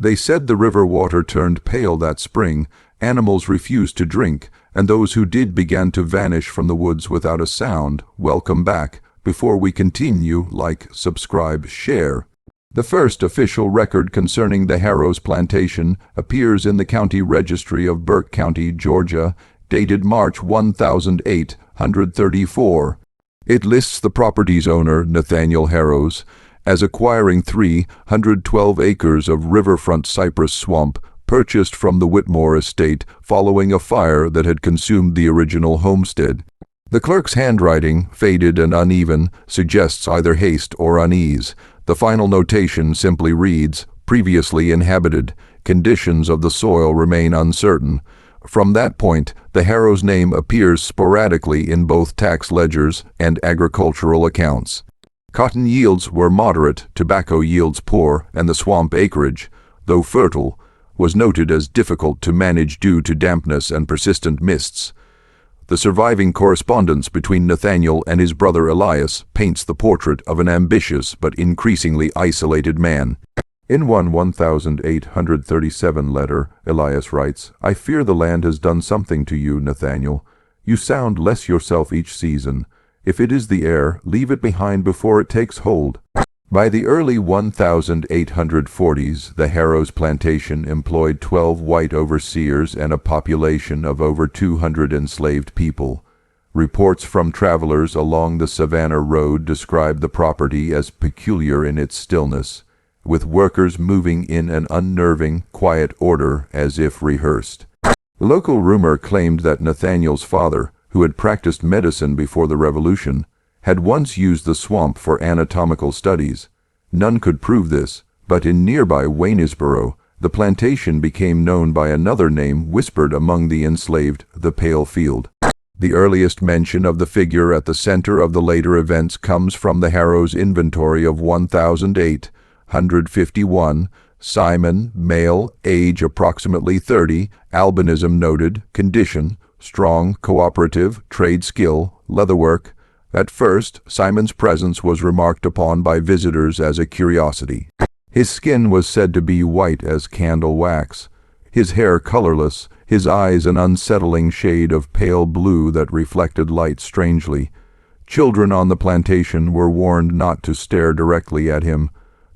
They said the river water turned pale that spring, animals refused to drink, and those who did began to vanish from the woods without a sound. Welcome back. Before we continue, like, subscribe, share. The first official record concerning the Harrows Plantation appears in the County Registry of Burke County, Georgia, dated March 1834. It lists the property's owner, Nathaniel Harrows, as acquiring 312 acres of riverfront cypress swamp purchased from the Whitmore estate following a fire that had consumed the original homestead. The clerk's handwriting, faded and uneven, suggests either haste or unease. The final notation simply reads, "Previously inhabited. Conditions of the soil remain uncertain." From that point, the Harrows name appears sporadically in both tax ledgers and agricultural accounts. Cotton yields were moderate, tobacco yields poor, and the swamp acreage, though fertile, was noted as difficult to manage due to dampness and persistent mists. The surviving correspondence between Nathaniel and his brother Elias paints the portrait of an ambitious but increasingly isolated man. In one 1837 letter, Elias writes, "I fear the land has done something to you, Nathaniel. You sound less yourself each season. If it is the air, leave it behind before it takes hold." By the early 1840s, the Harrows Plantation employed 12 white overseers and a population of over 200 enslaved people. Reports from travelers along the Savannah Road describe the property as peculiar in its stillness, with workers moving in an unnerving, quiet order as if rehearsed. Local rumor claimed that Nathaniel's father, who had practiced medicine before the Revolution, had once used the swamp for anatomical studies. None could prove this, but in nearby Waynesboro, the plantation became known by another name whispered among the enslaved, the Pale Field. The earliest mention of the figure at the center of the later events comes from the Harrows inventory of 1851, Simon, male, age approximately 30, albinism noted, condition, strong, cooperative, trade skill, leatherwork. At first, Simon's presence was remarked upon by visitors as a curiosity. His skin was said to be white as candle wax, his hair colorless, his eyes an unsettling shade of pale blue that reflected light strangely. Children on the plantation were warned not to stare directly at him.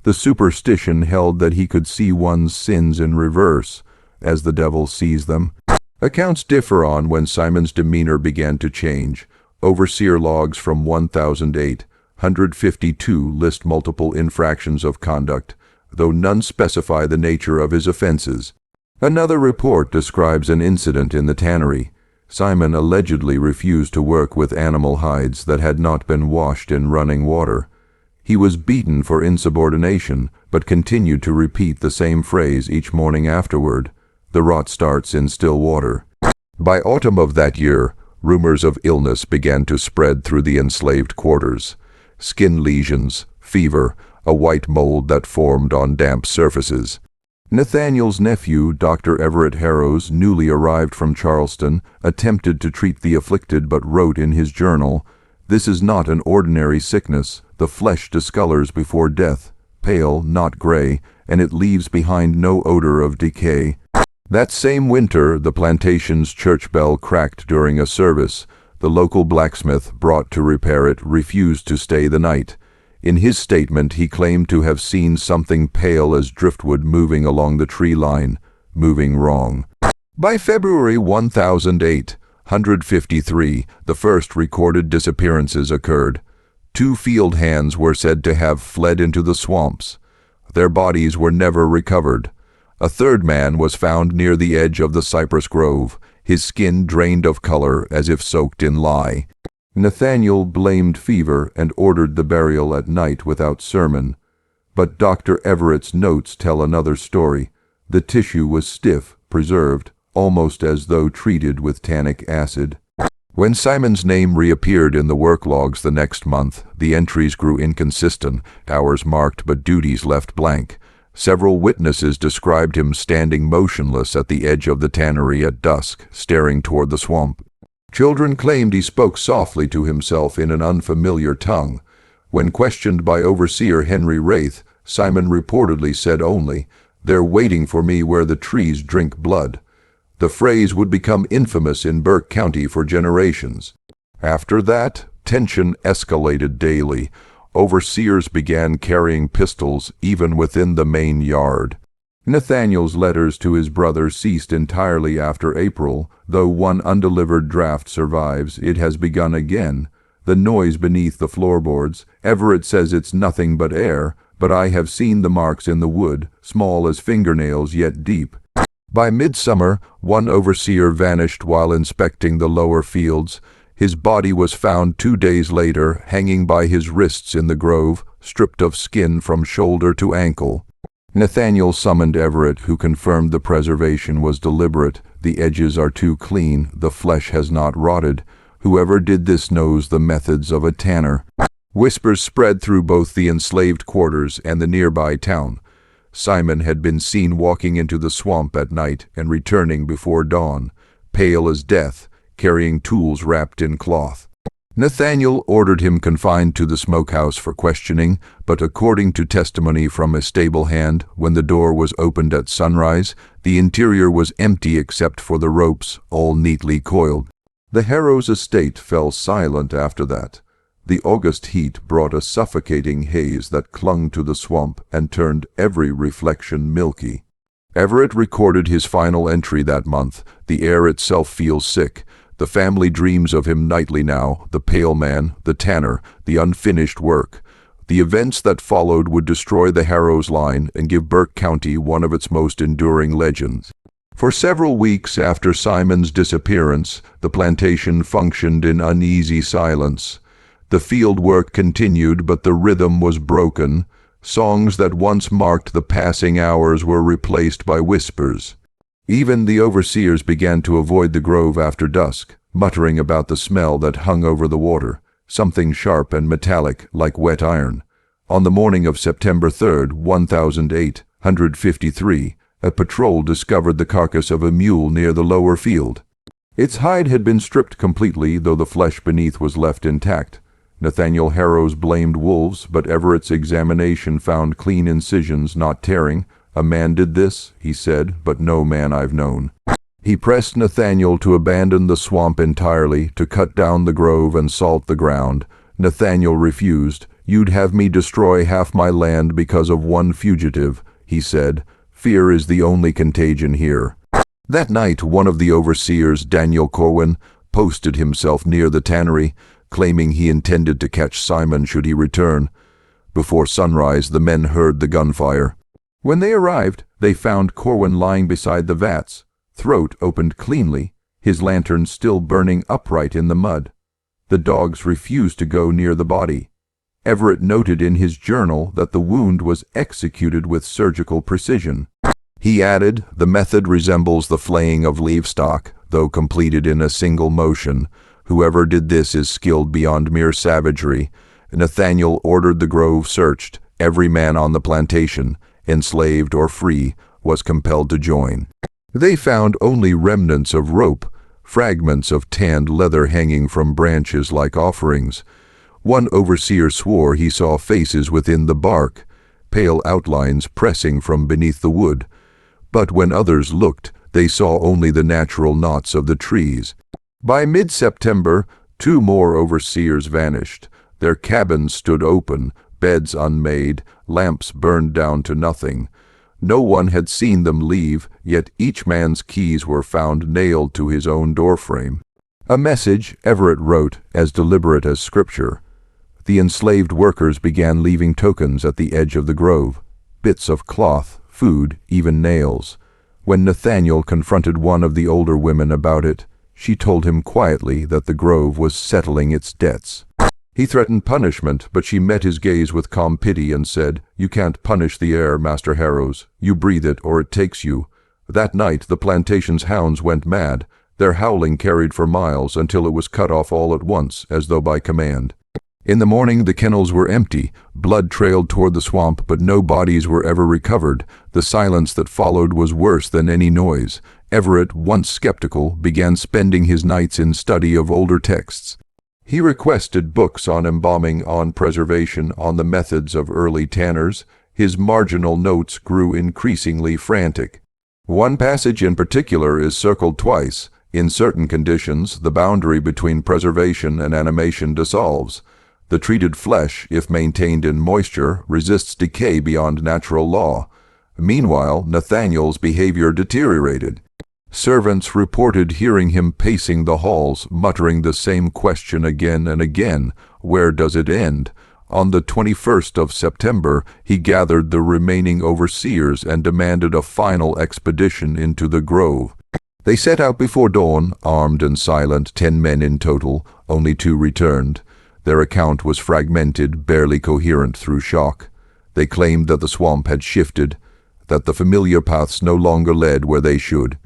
The superstition held that he could see one's sins in reverse, as the devil sees them. Accounts differ on when Simon's demeanor began to change. Overseer logs from 1852 list multiple infractions of conduct, though none specify the nature of his offenses. Another report describes an incident in the tannery. Simon allegedly refused to work with animal hides that had not been washed in running water. He was beaten for insubordination, but continued to repeat the same phrase each morning afterward. The rot starts in still water. By autumn of that year, rumors of illness began to spread through the enslaved quarters. Skin lesions, fever, a white mold that formed on damp surfaces. Nathaniel's nephew, Dr. Everett Harrows, newly arrived from Charleston, attempted to treat the afflicted but wrote in his journal, "This is not an ordinary sickness. The flesh discolors before death, pale, not gray, and it leaves behind no odor of decay." That same winter, the plantation's church bell cracked during a service. The local blacksmith, brought to repair it, refused to stay the night. In his statement, he claimed to have seen something pale as driftwood moving along the tree line, moving wrong. By February 1853, the first recorded disappearances occurred. 2 field hands were said to have fled into the swamps. Their bodies were never recovered. A third man was found near the edge of the Cypress Grove, his skin drained of color as if soaked in lye. Nathaniel blamed fever and ordered the burial at night without sermon. But Dr. Everett's notes tell another story. The tissue was stiff, preserved, almost as though treated with tannic acid. When Simon's name reappeared in the work logs the next month, the entries grew inconsistent, hours marked but duties left blank. Several witnesses described him standing motionless at the edge of the tannery at dusk, staring toward the swamp. Children claimed he spoke softly to himself in an unfamiliar tongue. When questioned by Overseer Henry Wraith, Simon reportedly said only, "They're waiting for me where the trees drink blood." The phrase would become infamous in Burke County for generations. After that, tension escalated daily. Overseers began carrying pistols even within the main yard. Nathaniel's letters to his brother ceased entirely after April. Though one undelivered draft survives, it has begun again. The noise beneath the floorboards. Everett says it's nothing but air, but I have seen the marks in the wood, small as fingernails yet deep. By midsummer, one overseer vanished while inspecting the lower fields. His body was found 2 days later, hanging by his wrists in the grove, stripped of skin from shoulder to ankle. Nathaniel summoned Everett, who confirmed the preservation was deliberate. "The edges are too clean, the flesh has not rotted. Whoever did this knows the methods of a tanner." Whispers spread through both the enslaved quarters and the nearby town. Simon had been seen walking into the swamp at night and returning before dawn, pale as death, carrying tools wrapped in cloth. Nathaniel ordered him confined to the smokehouse for questioning, but according to testimony from a stable hand, when the door was opened at sunrise, the interior was empty except for the ropes, all neatly coiled. The Harrows estate fell silent after that. The August heat brought a suffocating haze that clung to the swamp and turned every reflection milky. Everett recorded his final entry that month. "The air itself feels sick. The family dreams of him nightly now, the pale man, the tanner, the unfinished work." The events that followed would destroy the Harrows line and give Burke County one of its most enduring legends. For several weeks after Simon's disappearance, the plantation functioned in uneasy silence. The field work continued, but the rhythm was broken. Songs that once marked the passing hours were replaced by whispers. Even the overseers began to avoid the grove after dusk, muttering about the smell that hung over the water, something sharp and metallic like wet iron. On the morning of September 3rd, 1853, a patrol discovered the carcass of a mule near the lower field. Its hide had been stripped completely, though the flesh beneath was left intact. Nathaniel Harrows blamed wolves, but Everett's examination found clean incisions, not tearing. "A man did this," he said, "but no man I've known." He pressed Nathaniel to abandon the swamp entirely, to cut down the grove and salt the ground. Nathaniel refused. "You'd have me destroy half my land because of one fugitive," he said. "Fear is the only contagion here." That night, one of the overseers, Daniel Corwin, posted himself near the tannery, claiming he intended to catch Simon should he return. Before sunrise, the men heard the gunfire. When they arrived, they found Corwin lying beside the vats, throat opened cleanly, his lantern still burning upright in the mud. The dogs refused to go near the body. Everett noted in his journal that the wound was executed with surgical precision. He added, "The method resembles the flaying of livestock, though completed in a single motion. Whoever did this is skilled beyond mere savagery." Nathaniel ordered the grove searched. Every man on the plantation, enslaved or free, was compelled to join. They found only remnants of rope, fragments of tanned leather hanging from branches like offerings. One overseer swore he saw faces within the bark, pale outlines pressing from beneath the wood. But when others looked, they saw only the natural knots of the trees. By mid-September, 2 more overseers vanished. Their cabins stood open, beds unmade, lamps burned down to nothing. No one had seen them leave, yet each man's keys were found nailed to his own doorframe. A message, Everett wrote, as deliberate as scripture. The enslaved workers began leaving tokens at the edge of the grove, bits of cloth, food, even nails. When Nathaniel confronted one of the older women about it, she told him quietly that the grove was settling its debts. He threatened punishment, but she met his gaze with calm pity and said, "You can't punish the air, Master Harrows. You breathe it or it takes you." That night the plantation's hounds went mad. Their howling carried for miles until it was cut off all at once, as though by command. In the morning the kennels were empty. Blood trailed toward the swamp, but no bodies were ever recovered. The silence that followed was worse than any noise. Everett, once skeptical, began spending his nights in study of older texts. He requested books on embalming, on preservation, on the methods of early tanners. his marginal notes grew increasingly frantic. One passage in particular is circled twice. In certain conditions, the boundary between preservation and animation dissolves. The treated flesh, if maintained in moisture, resists decay beyond natural law. Meanwhile, Nathaniel's behavior deteriorated. Servants reported hearing him pacing the halls, muttering the same question again and again. Where does it end? On the 21st of September, he gathered the remaining overseers and demanded a final expedition into the grove. They set out before dawn, armed and silent, 10 men in total. Only 2 returned. Their account was fragmented, barely coherent through shock. They claimed that the swamp had shifted, that the familiar paths no longer led where they should.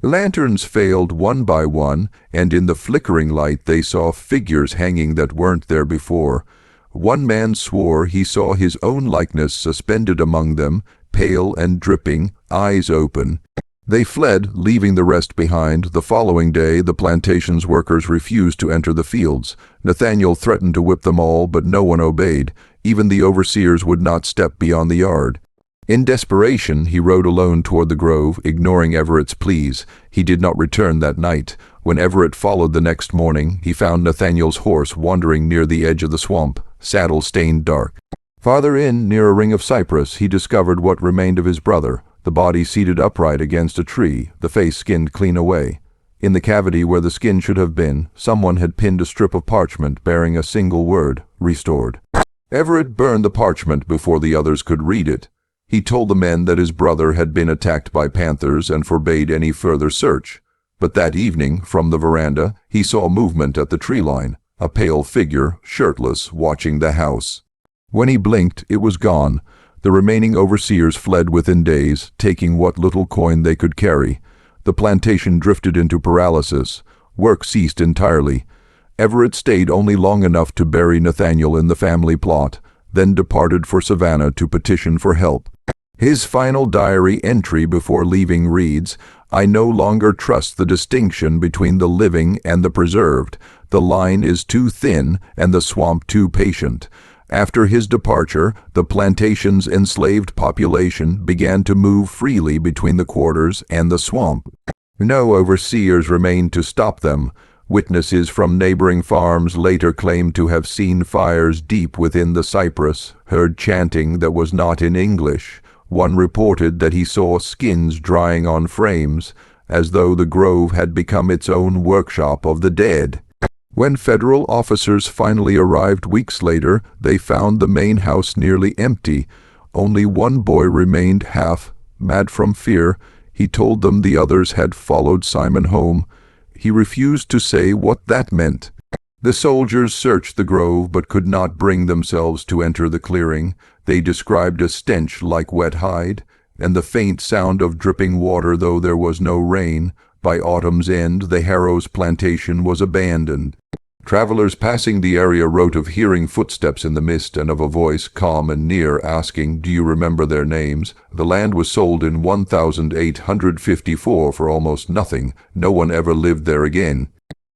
Lanterns failed one by one, and in the flickering light they saw figures hanging that weren't there before. One man swore he saw his own likeness suspended among them, pale and dripping, eyes open. They fled, leaving the rest behind. The following day, the plantation's workers refused to enter the fields. Nathaniel threatened to whip them all, but no one obeyed. Even the overseers would not step beyond the yard. In desperation, he rode alone toward the grove, ignoring Everett's pleas. He did not return that night. When Everett followed the next morning, he found Nathaniel's horse wandering near the edge of the swamp, saddle stained dark. Farther in, near a ring of cypress, he discovered what remained of his brother, the body seated upright against a tree, the face skinned clean away. In the cavity where the skin should have been, someone had pinned a strip of parchment bearing a single word, restored. Everett burned the parchment before the others could read it. He told the men that his brother had been attacked by panthers and forbade any further search. But that evening, from the veranda, he saw movement at the tree line, a pale figure, shirtless, watching the house. When he blinked, it was gone. The remaining overseers fled within days, taking what little coin they could carry. The plantation drifted into paralysis. Work ceased entirely. Everett stayed only long enough to bury Nathaniel in the family plot, then departed for Savannah to petition for help. His final diary entry before leaving reads, "I no longer trust the distinction between the living and the preserved. The line is too thin and the swamp too patient." After his departure, the plantation's enslaved population began to move freely between the quarters and the swamp. No overseers remained to stop them. Witnesses from neighboring farms later claimed to have seen fires deep within the cypress, heard chanting that was not in English. One reported that he saw skins drying on frames, as though the grove had become its own workshop of the dead. When federal officers finally arrived weeks later, they found the main house nearly empty. Only one boy remained, half mad from fear. He told them the others had followed Simon home. He refused to say what that meant. The soldiers searched the grove but could not bring themselves to enter the clearing. They described a stench like wet hide, and the faint sound of dripping water though there was no rain. By autumn's end, the Harrow's plantation was abandoned. Travelers passing the area wrote of hearing footsteps in the mist and of a voice, calm and near, asking, "Do you remember their names?" The land was sold in 1854 for almost nothing. No one ever lived there again.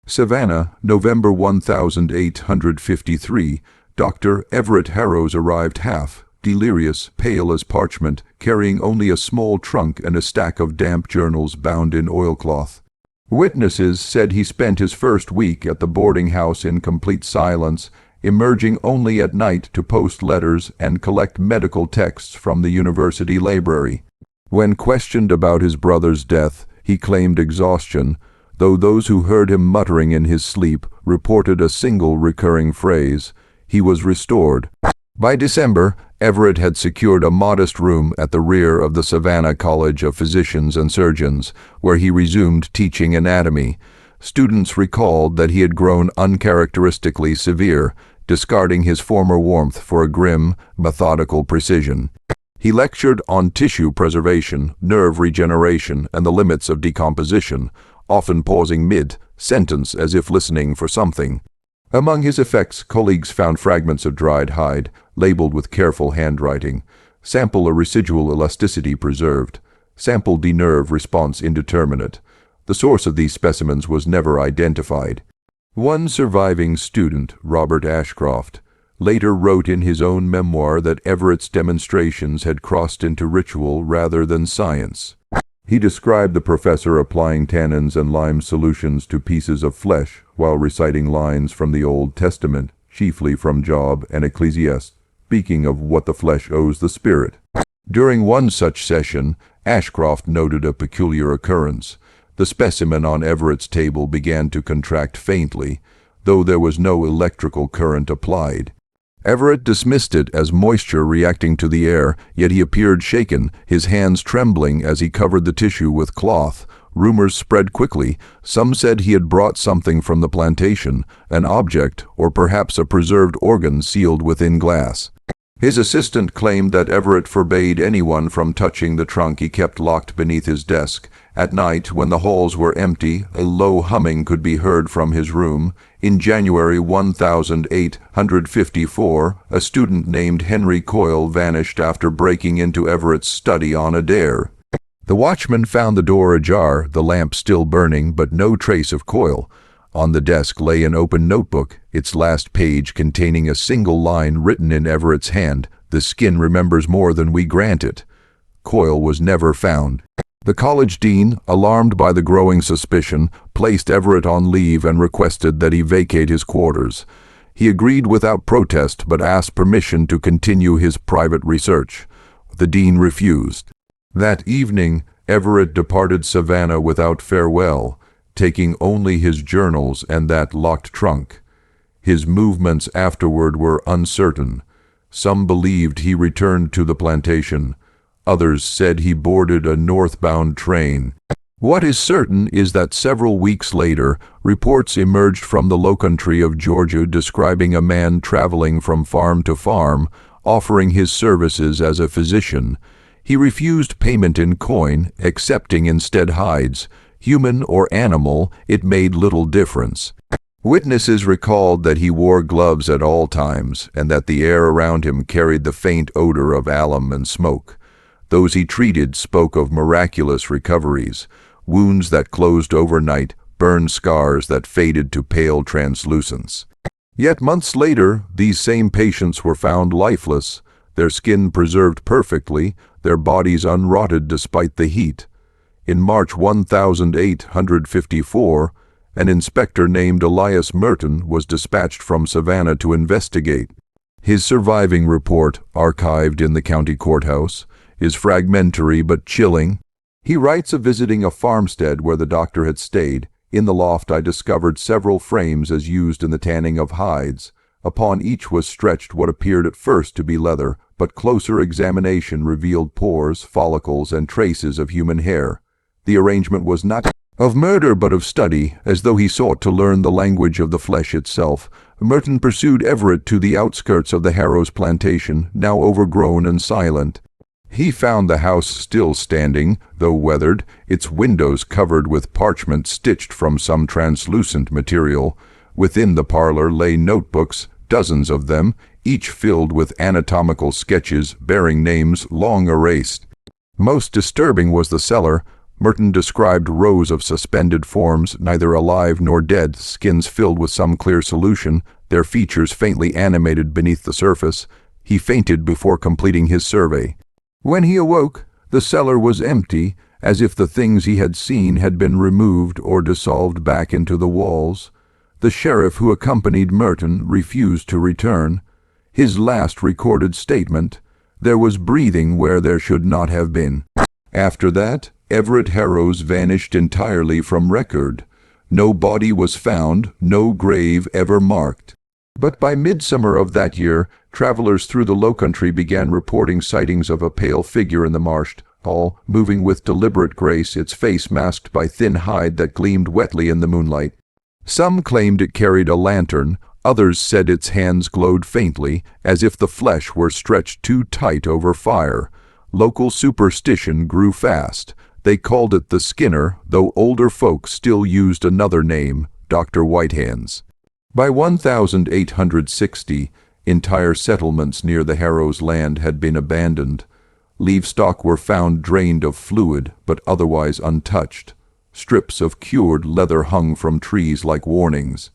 Savannah, November 1853. Dr. Everett Harrows arrived half, delirious, pale as parchment, carrying only a small trunk and a stack of damp journals bound in oilcloth. Witnesses said he spent his first week at the boarding house in complete silence, emerging only at night to post letters and collect medical texts from the university library. When questioned about his brother's death, he claimed exhaustion, though those who heard him muttering in his sleep reported a single recurring phrase: he was restored. By December, Everett had secured a modest room at the rear of the Savannah College of Physicians and Surgeons, where he resumed teaching anatomy. Students recalled that he had grown uncharacteristically severe, discarding his former warmth for a grim, methodical precision. He lectured on tissue preservation, nerve regeneration, and the limits of decomposition, often pausing mid-sentence as if listening for something. Among his effects, colleagues found fragments of dried hide, labeled with careful handwriting. Sample a residual elasticity preserved. Sample de-nerve response indeterminate. The source of these specimens was never identified. One surviving student, Robert Ashcroft, later wrote in his own memoir that Everett's demonstrations had crossed into ritual rather than science. He described the professor applying tannins and lime solutions to pieces of flesh while reciting lines from the Old Testament, chiefly from Job and Ecclesiastes, speaking of what the flesh owes the spirit. During one such session, Ashcroft noted a peculiar occurrence. The specimen on Everett's table began to contract faintly, though there was no electrical current applied. Everett dismissed it as moisture reacting to the air, yet he appeared shaken, his hands trembling as he covered the tissue with cloth. Rumors spread quickly. Some said he had brought something from the plantation, an object, or perhaps a preserved organ sealed within glass. His assistant claimed that Everett forbade anyone from touching the trunk he kept locked beneath his desk. At night, when the halls were empty, a low humming could be heard from his room. In January 1854, a student named Henry Coyle vanished after breaking into Everett's study on a dare. The watchman found the door ajar, the lamp still burning, but no trace of Coyle. On the desk lay an open notebook, its last page containing a single line written in Everett's hand, "The skin remembers more than we grant it." Coyle was never found. The college dean, alarmed by the growing suspicion, placed Everett on leave and requested that he vacate his quarters. He agreed without protest, but asked permission to continue his private research. The dean refused. That evening, Everett departed Savannah without farewell, taking only his journals and that locked trunk. His movements afterward were uncertain. Some believed he returned to the plantation. Others said he boarded a northbound train. What is certain is that several weeks later, reports emerged from the lowcountry of Georgia describing a man traveling from farm to farm, offering his services as a physician. He refused payment in coin, accepting instead hides. Human or animal, it made little difference. Witnesses recalled that he wore gloves at all times, and that the air around him carried the faint odor of alum and smoke. Those he treated spoke of miraculous recoveries, wounds that closed overnight, burned scars that faded to pale translucence. Yet months later, these same patients were found lifeless, their skin preserved perfectly, their bodies unrotted despite the heat. In March 1854, an inspector named Elias Merton was dispatched from Savannah to investigate. His surviving report, archived in the county courthouse, is fragmentary but chilling. He writes of visiting a farmstead where the doctor had stayed. In the loft I discovered several frames as used in the tanning of hides. Upon each was stretched what appeared at first to be leather, but closer examination revealed pores, follicles, and traces of human hair. The arrangement was not of murder but of study, as though he sought to learn the language of the flesh itself. Merton pursued Everett to the outskirts of the Harrow's plantation, now overgrown and silent. He found the house still standing, though weathered, its windows covered with parchment stitched from some translucent material. Within the parlor lay notebooks, dozens of them, each filled with anatomical sketches bearing names long erased. Most disturbing was the cellar. Merton described rows of suspended forms, neither alive nor dead, skins filled with some clear solution, their features faintly animated beneath the surface. He fainted before completing his survey. When he awoke, the cellar was empty, as if the things he had seen had been removed or dissolved back into the walls. The sheriff who accompanied Merton refused to return. His last recorded statement, "There was breathing where there should not have been." After that, Everett Harrows vanished entirely from record. No body was found, no grave ever marked. But by midsummer of that year, travelers through the lowcountry began reporting sightings of a pale figure in the marshed hall, moving with deliberate grace, its face masked by thin hide that gleamed wetly in the moonlight. Some claimed it carried a lantern, others said its hands glowed faintly, as if the flesh were stretched too tight over fire. Local superstition grew fast. They called it the Skinner, though older folk still used another name, Dr. Whitehands. By 1860, entire settlements near the Harrows land had been abandoned. Livestock were found drained of fluid, but otherwise untouched. Strips of cured leather hung from trees like warnings.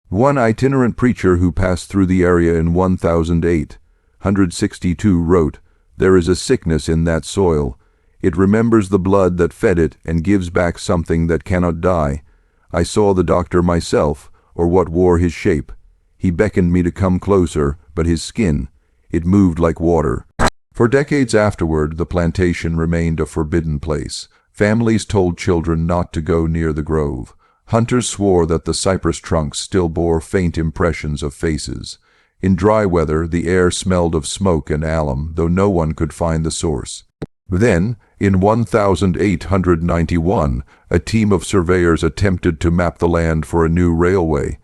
One itinerant preacher who passed through the area in 1062 wrote, "There is a sickness in that soil. It remembers the blood that fed it and gives back something that cannot die. I saw the doctor myself, or what wore his shape. He beckoned me to come closer, but his skin, it moved like water." For decades afterward, the plantation remained a forbidden place. Families told children not to go near the grove. Hunters swore that the cypress trunks still bore faint impressions of faces. In dry weather, the air smelled of smoke and alum, though no one could find the source. Then, in 1891, a team of surveyors attempted to map the land for a new railway.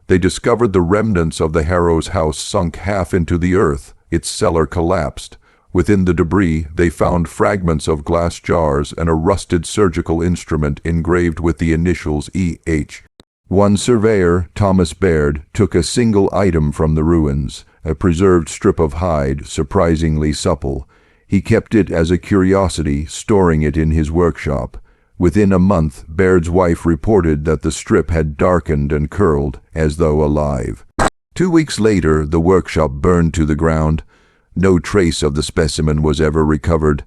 They discovered the remnants of the Harrow's house sunk half into the earth. Its cellar collapsed. Within the debris, they found fragments of glass jars and a rusted surgical instrument engraved with the initials E.H. One surveyor, Thomas Baird, took a single item from the ruins, a preserved strip of hide, surprisingly supple. He kept it as a curiosity, storing it in his workshop. Within a month, Baird's wife reported that the strip had darkened and curled, as though alive. 2 weeks later, the workshop burned to the ground. No trace of the specimen was ever recovered.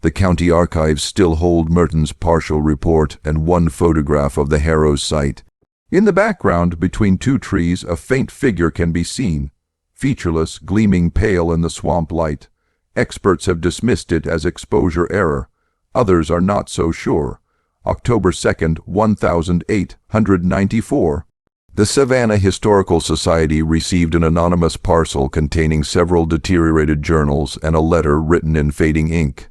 The county archives still hold Merton's partial report and one photograph of the Harrow's site. In the background, between two trees, a faint figure can be seen, featureless, gleaming pale in the swamp light. Experts have dismissed it as exposure error. Others are not so sure. October 2nd, 1894. The Savannah Historical Society received an anonymous parcel containing several deteriorated journals and a letter written in fading ink.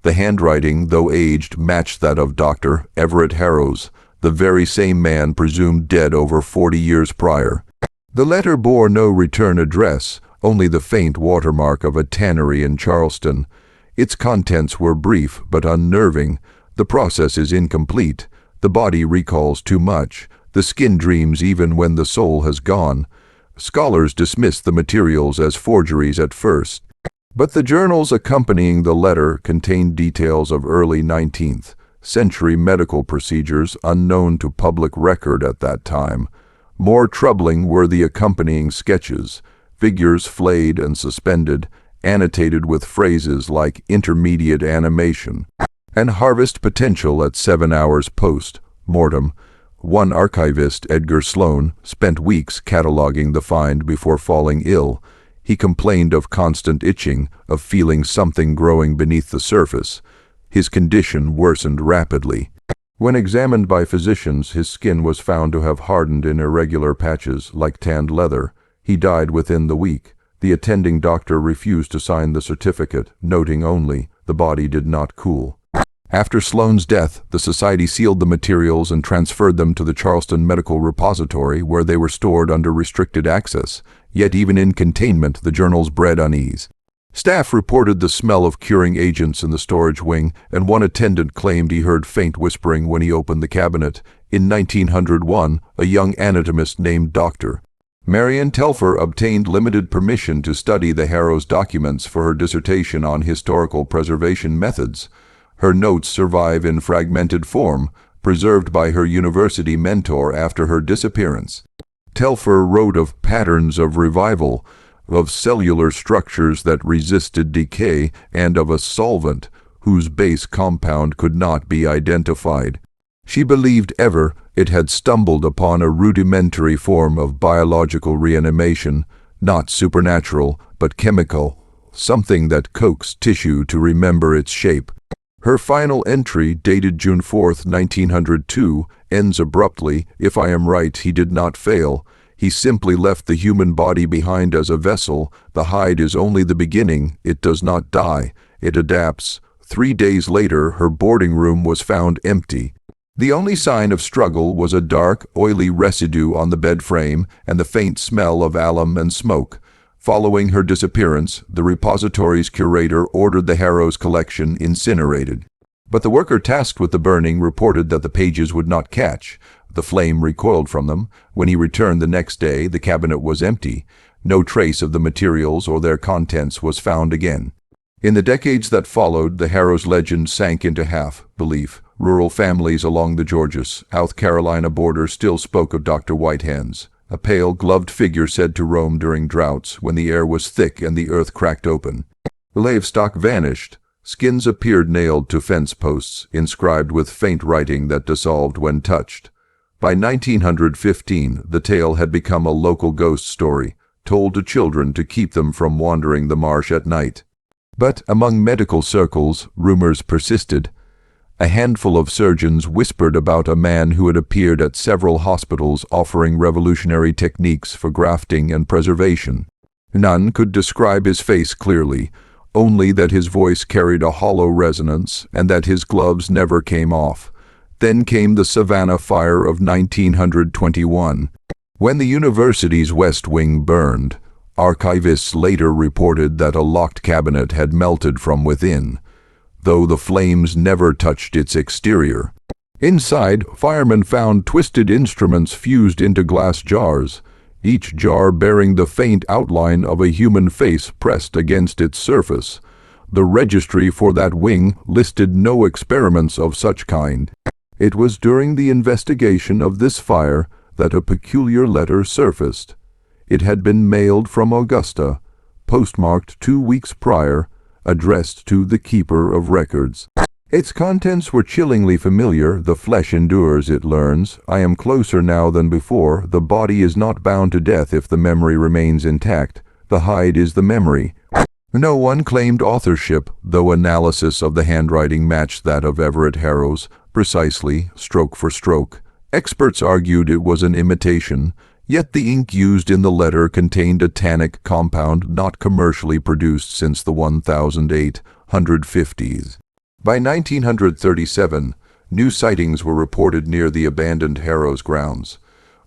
The handwriting, though aged, matched that of Dr. Everett Harrow's, the very same man presumed dead over 40 years prior. The letter bore no return address, only the faint watermark of a tannery in Charleston. Its contents were brief but unnerving. The process is incomplete. The body recalls too much. The skin dreams even when the soul has gone. Scholars dismissed the materials as forgeries at first, but the journals accompanying the letter contained details of early 19th century medical procedures unknown to public record at that time. More troubling were the accompanying sketches, figures flayed and suspended, annotated with phrases like intermediate animation and harvest potential at 7 hours post-mortem. One archivist, Edgar Sloan, spent weeks cataloging the find before falling ill. He complained of constant itching, of feeling something growing beneath the surface. His condition worsened rapidly. When examined by physicians, his skin was found to have hardened in irregular patches like tanned leather. He died within the week. The attending doctor refused to sign the certificate, noting only, the body did not cool. After Sloan's death, the society sealed the materials and transferred them to the Charleston Medical Repository, where they were stored under restricted access. Yet even in containment, the journals bred unease. Staff reported the smell of curing agents in the storage wing, and one attendant claimed he heard faint whispering when he opened the cabinet. In 1901, a young anatomist named Dr. Marion Telfer obtained limited permission to study the Harrow's documents for her dissertation on historical preservation methods. Her notes survive in fragmented form, preserved by her university mentor after her disappearance. Telfer wrote of patterns of revival, of cellular structures that resisted decay, and of a solvent whose base compound could not be identified. She believed it had stumbled upon a rudimentary form of biological reanimation, not supernatural, but chemical, something that coaxed tissue to remember its shape. Her final entry, dated June 4, 1902, ends abruptly. "If I am right, he did not fail. He simply left the human body behind as a vessel. The hide is only the beginning. It does not die. It adapts." 3 days later, her boarding room was found empty. The only sign of struggle was a dark, oily residue on the bed frame and the faint smell of alum and smoke. Following her disappearance, the repository's curator ordered the Harrow's collection incinerated. But the worker tasked with the burning reported that the pages would not catch. The flame recoiled from them. When he returned the next day, the cabinet was empty. No trace of the materials or their contents was found again. In the decades that followed, the Harrow's legend sank into half-belief. Rural families along the Georgia, South Carolina border still spoke of Dr. Whitehands, a pale, gloved figure said to roam during droughts when the air was thick and the earth cracked open. Livestock vanished. Skins appeared nailed to fence posts, inscribed with faint writing that dissolved when touched. By 1915, the tale had become a local ghost story, told to children to keep them from wandering the marsh at night. But among medical circles, rumors persisted. A handful of surgeons whispered about a man who had appeared at several hospitals offering revolutionary techniques for grafting and preservation. None could describe his face clearly, only that his voice carried a hollow resonance and that his gloves never came off. Then came the Savannah Fire of 1921. When the university's West Wing burned, archivists later reported that a locked cabinet had melted from within, though the flames never touched its exterior. Inside, firemen found twisted instruments fused into glass jars, each jar bearing the faint outline of a human face pressed against its surface. The registry for that wing listed no experiments of such kind. It was during the investigation of this fire that a peculiar letter surfaced. It had been mailed from Augusta, postmarked 2 weeks prior, addressed to the keeper of records. Its contents were chillingly familiar. The flesh endures, it learns. I am closer now than before. The body is not bound to death if the memory remains intact. The hide is the memory. No one claimed authorship, though analysis of the handwriting matched that of Everett Harrow's, precisely, stroke for stroke. Experts argued it was an imitation, yet the ink used in the letter contained a tannic compound not commercially produced since the 1850s. By 1937, new sightings were reported near the abandoned Harrow's grounds.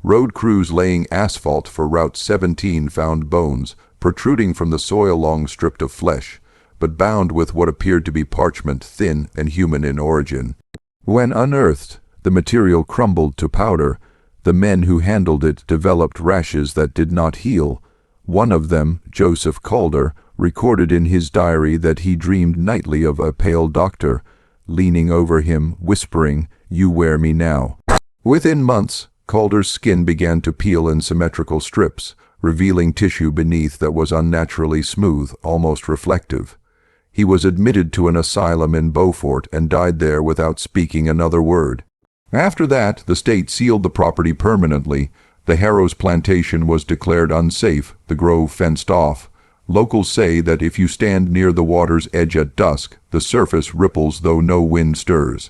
Road crews laying asphalt for Route 17 found bones protruding from the soil-long strip of flesh, but bound with what appeared to be parchment, thin and human in origin. When unearthed, the material crumbled to powder. The men who handled it developed rashes that did not heal. One of them, Joseph Calder, recorded in his diary that he dreamed nightly of a pale doctor, leaning over him, whispering, "You wear me now." Within months, Calder's skin began to peel in symmetrical strips, revealing tissue beneath that was unnaturally smooth, almost reflective. He was admitted to an asylum in Beaufort and died there without speaking another word. After that, the state sealed the property permanently. The Harrow's plantation was declared unsafe, the grove fenced off. Locals say that if you stand near the water's edge at dusk, the surface ripples though no wind stirs.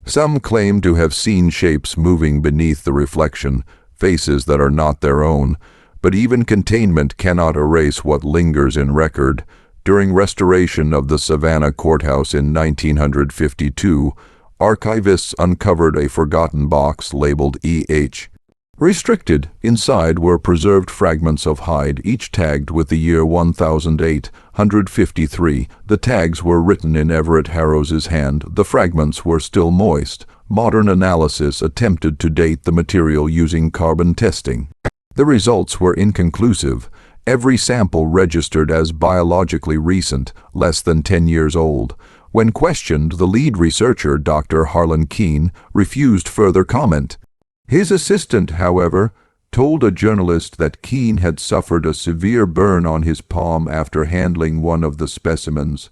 Some claim to have seen shapes moving beneath the reflection, faces that are not their own, but even containment cannot erase what lingers in record. During restoration of the Savannah courthouse in 1952, archivists uncovered a forgotten box labeled E.H. Restricted, inside were preserved fragments of hide, each tagged with the year 1853. The tags were written in Everett Harrow's hand. The fragments were still moist. Modern analysis attempted to date the material using carbon testing. The results were inconclusive. Every sample registered as biologically recent, less than 10 years old. When questioned, the lead researcher, Dr. Harlan Keene, refused further comment. His assistant, however, told a journalist that Keene had suffered a severe burn on his palm after handling one of the specimens,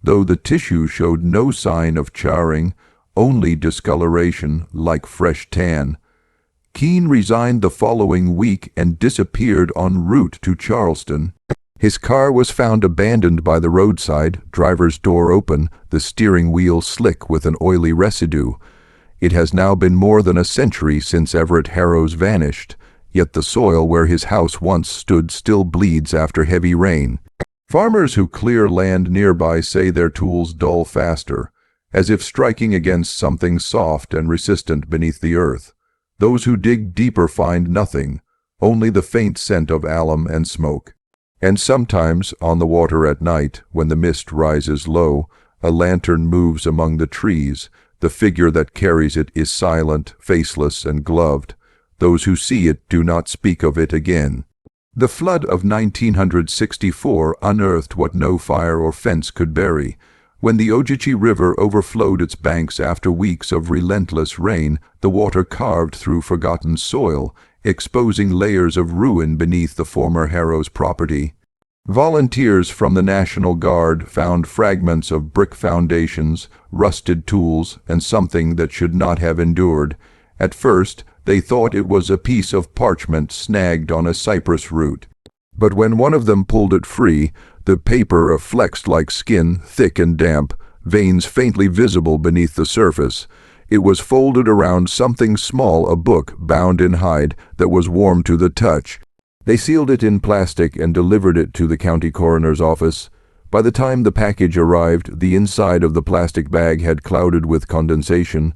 though the tissue showed no sign of charring, only discoloration like fresh tan. Keene resigned the following week and disappeared en route to Charleston. His car was found abandoned by the roadside, driver's door open, the steering wheel slick with an oily residue. It has now been more than a century since Everett Harrow's vanished, yet the soil where his house once stood still bleeds after heavy rain. Farmers who clear land nearby say their tools dull faster, as if striking against something soft and resistant beneath the earth. Those who dig deeper find nothing, only the faint scent of alum and smoke. And sometimes, on the water at night, when the mist rises low, a lantern moves among the trees. The figure that carries it is silent, faceless, and gloved. Those who see it do not speak of it again. The flood of 1964 unearthed what no fire or fence could bury. When the Ogeechee River overflowed its banks after weeks of relentless rain, the water carved through forgotten soil, exposing layers of ruin beneath the former Harrow's property. Volunteers from the National Guard found fragments of brick foundations, rusted tools, and something that should not have endured. At first, they thought it was a piece of parchment snagged on a cypress root. But when one of them pulled it free, the paper flexed like skin, thick and damp, veins faintly visible beneath the surface. It was folded around something small, a book bound in hide that was warm to the touch. They sealed it in plastic and delivered it to the county coroner's office. By the time the package arrived, the inside of the plastic bag had clouded with condensation.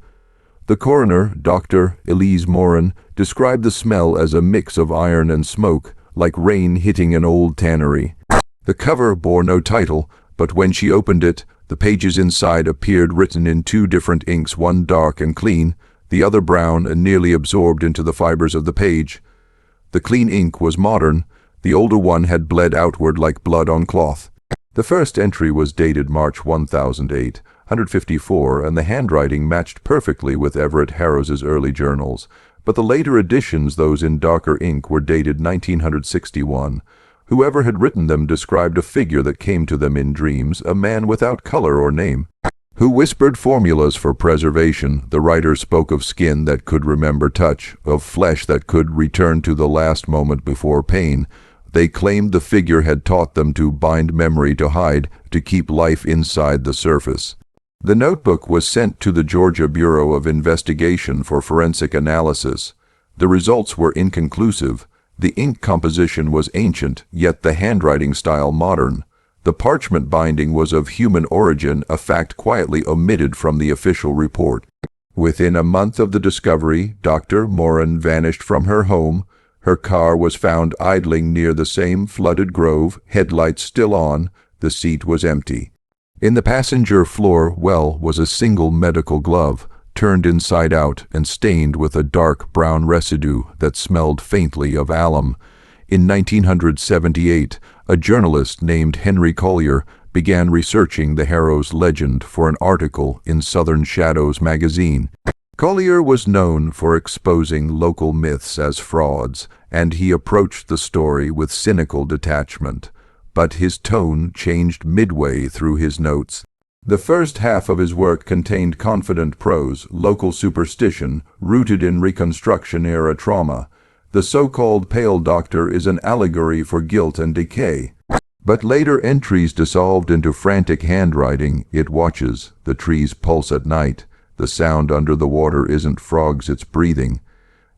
The coroner, Dr. Elise Moran, described the smell as a mix of iron and smoke, like rain hitting an old tannery. The cover bore no title, but when she opened it, the pages inside appeared written in two different inks, one dark and clean, the other brown and nearly absorbed into the fibers of the page. The clean ink was modern, the older one had bled outward like blood on cloth. The first entry was dated March 1854, and the handwriting matched perfectly with Everett Harrow's early journals, but the later editions, those in darker ink, were dated 1961. Whoever had written them described a figure that came to them in dreams, a man without color or name, who whispered formulas for preservation. The writer spoke of skin that could remember touch, of flesh that could return to the last moment before pain. They claimed the figure had taught them to bind memory to hide, to keep life inside the surface. The notebook was sent to the Georgia Bureau of Investigation for forensic analysis. The results were inconclusive. The ink composition was ancient, yet the handwriting style modern. The parchment binding was of human origin, a fact quietly omitted from the official report. Within a month of the discovery, Dr. Moran vanished from her home. Her car was found idling near the same flooded grove, headlights still on. The seat was empty. In the passenger floor well was a single medical glove, turned inside out and stained with a dark brown residue that smelled faintly of alum. In 1978, a journalist named Henry Collier began researching the Harrow's legend for an article in Southern Shadows magazine. Collier was known for exposing local myths as frauds, and he approached the story with cynical detachment. But his tone changed midway through his notes. The first half of his work contained confident prose, local superstition, rooted in Reconstruction-era trauma. The so-called Pale Doctor is an allegory for guilt and decay. But later entries dissolved into frantic handwriting. It watches, the trees pulse at night. The sound under the water isn't frogs, it's breathing.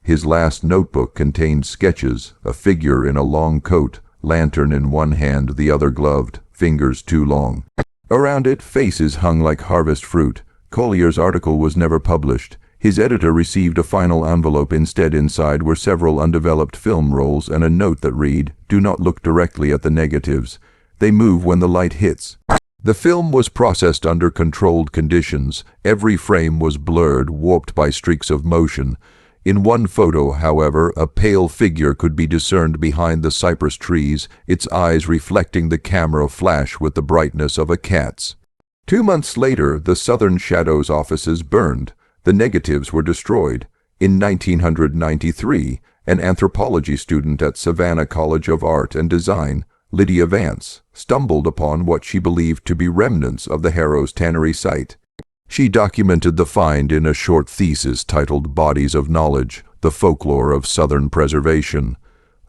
His last notebook contained sketches, a figure in a long coat, lantern in one hand, the other gloved, fingers too long. Around it, faces hung like harvest fruit. Collier's article was never published. His editor received a final envelope. Instead, inside were several undeveloped film rolls and a note that read, "Do not look directly at the negatives. They move when the light hits." The film was processed under controlled conditions. Every frame was blurred, warped by streaks of motion. In one photo, however, a pale figure could be discerned behind the cypress trees, its eyes reflecting the camera flash with the brightness of a cat's. 2 months later, the Southern Shadows offices burned. The negatives were destroyed. In 1993, an anthropology student at Savannah College of Art and Design, Lydia Vance, stumbled upon what she believed to be remnants of the Harrow's tannery site. She documented the find in a short thesis titled Bodies of Knowledge, the Folklore of Southern Preservation.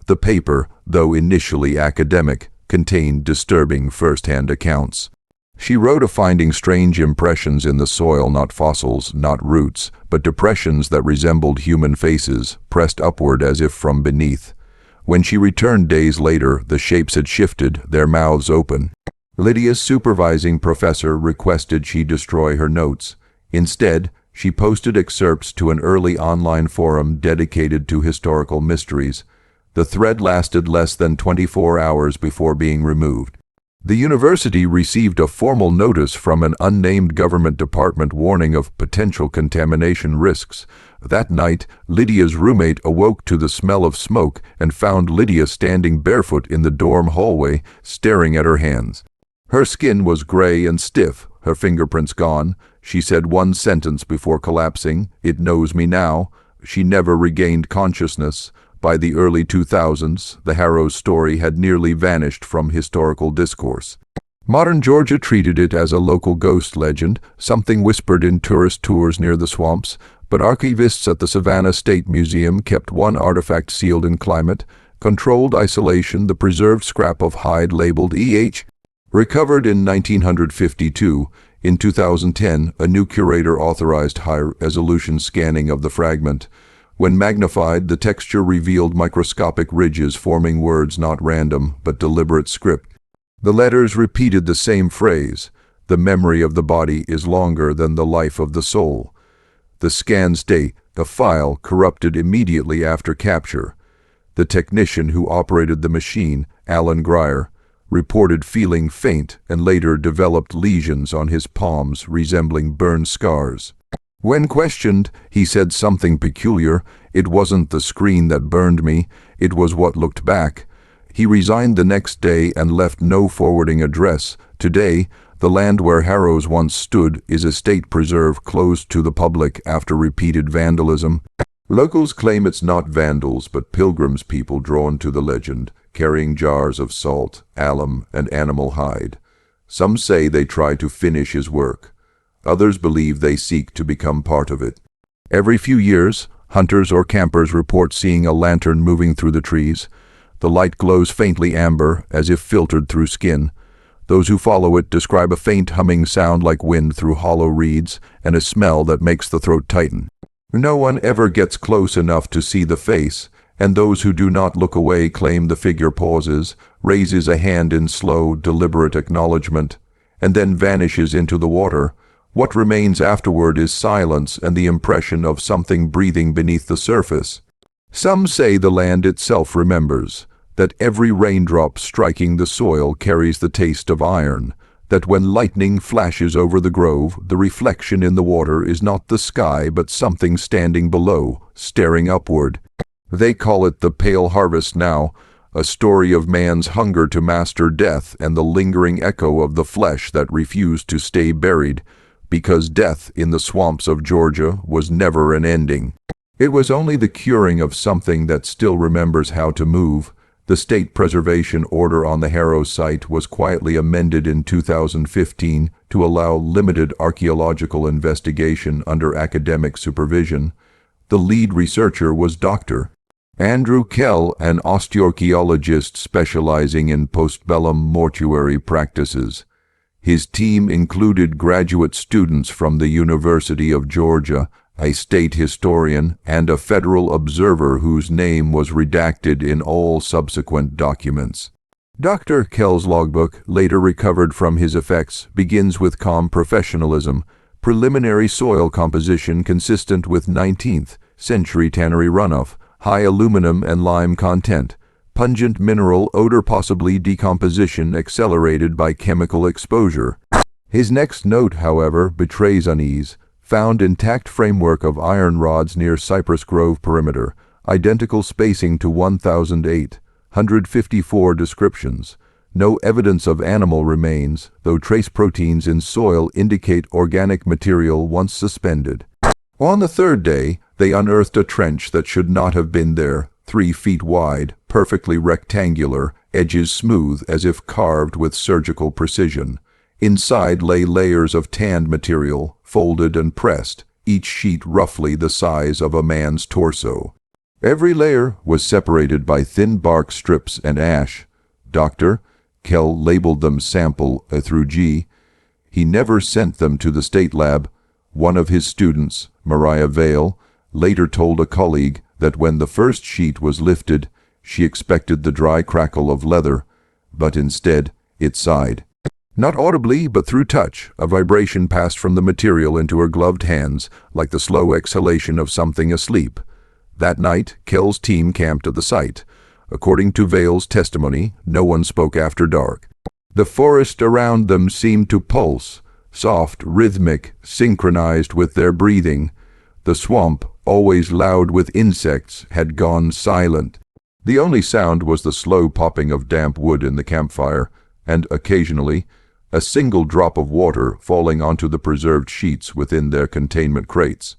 The paper, though initially academic, contained disturbing first-hand accounts. She wrote of finding strange impressions in the soil, not fossils, not roots, but depressions that resembled human faces, pressed upward as if from beneath. When she returned days later, the shapes had shifted, their mouths open. Lydia's supervising professor requested she destroy her notes. Instead, she posted excerpts to an early online forum dedicated to historical mysteries. The thread lasted less than 24 hours before being removed. The university received a formal notice from an unnamed government department warning of potential contamination risks. That night, Lydia's roommate awoke to the smell of smoke and found Lydia standing barefoot in the dorm hallway, staring at her hands. Her skin was gray and stiff, her fingerprints gone. She said one sentence before collapsing, "It knows me now." She never regained consciousness. By the early 2000s, the Harrows story had nearly vanished from historical discourse. Modern Georgia treated it as a local ghost legend, something whispered in tourist tours near the swamps, but archivists at the Savannah State Museum kept one artifact sealed in climate-controlled isolation, the preserved scrap of hide labeled EH. Recovered in 1952, in 2010, a new curator authorized high-resolution scanning of the fragment. When magnified, the texture revealed microscopic ridges forming words not random, but deliberate script. The letters repeated the same phrase: "The memory of the body is longer than the life of the soul." The scans date a file corrupted immediately after capture. The technician who operated the machine, Alan Grier, reported feeling faint and later developed lesions on his palms resembling burn scars. When questioned, he said something peculiar: "It wasn't the screen that burned me, it was what looked back." He resigned the next day and left no forwarding address. Today, the land where Harrows once stood is a state preserve closed to the public after repeated vandalism. Locals claim it's not vandals but pilgrims, people drawn to the legend, carrying jars of salt, alum, and animal hide. Some say they try to finish his work. Others believe they seek to become part of it. Every few years, hunters or campers report seeing a lantern moving through the trees. The light glows faintly amber, as if filtered through skin. Those who follow it describe a faint humming sound like wind through hollow reeds and a smell that makes the throat tighten. No one ever gets close enough to see the face, and those who do not look away claim the figure pauses, raises a hand in slow, deliberate acknowledgement, and then vanishes into the water. What remains afterward is silence and the impression of something breathing beneath the surface. Some say the land itself remembers, that every raindrop striking the soil carries the taste of iron, that when lightning flashes over the grove, the reflection in the water is not the sky but something standing below, staring upward. They call it the Pale Harvest now, a story of man's hunger to master death and the lingering echo of the flesh that refused to stay buried, because death in the swamps of Georgia was never an ending. It was only the curing of something that still remembers how to move. The state preservation order on the Harrows site was quietly amended in 2015 to allow limited archaeological investigation under academic supervision. The lead researcher was Dr. Andrew Kell, an osteoarchaeologist specializing in postbellum mortuary practices. His team included graduate students from the University of Georgia, a state historian, and a federal observer whose name was redacted in all subsequent documents. Dr. Kell's logbook, later recovered from his effects, begins with calm professionalism, preliminary soil composition consistent with 19th century tannery runoff, high aluminum and lime content, pungent mineral odor, possibly decomposition accelerated by chemical exposure. His next note, however, betrays unease. Found intact framework of iron rods near Cypress Grove perimeter, identical spacing to 1008, 154 descriptions. No evidence of animal remains, though trace proteins in soil indicate organic material once suspended. On the third day, they unearthed a trench that should not have been there, 3 feet wide, perfectly rectangular, edges smooth as if carved with surgical precision. Inside lay layers of tanned material, folded and pressed, each sheet roughly the size of a man's torso. Every layer was separated by thin bark strips and ash. Dr. Kell labeled them sample A through G. He never sent them to the state lab. One of his students, Mariah Vale, later told a colleague that when the first sheet was lifted, she expected the dry crackle of leather, but instead it sighed. Not audibly, but through touch, a vibration passed from the material into her gloved hands, like the slow exhalation of something asleep. That night, Kell's team camped at the site. According to Vale's testimony, no one spoke after dark. The forest around them seemed to pulse, soft, rhythmic, synchronized with their breathing. The swamp, always loud with insects, had gone silent. The only sound was the slow popping of damp wood in the campfire, and occasionally, a single drop of water falling onto the preserved sheets within their containment crates.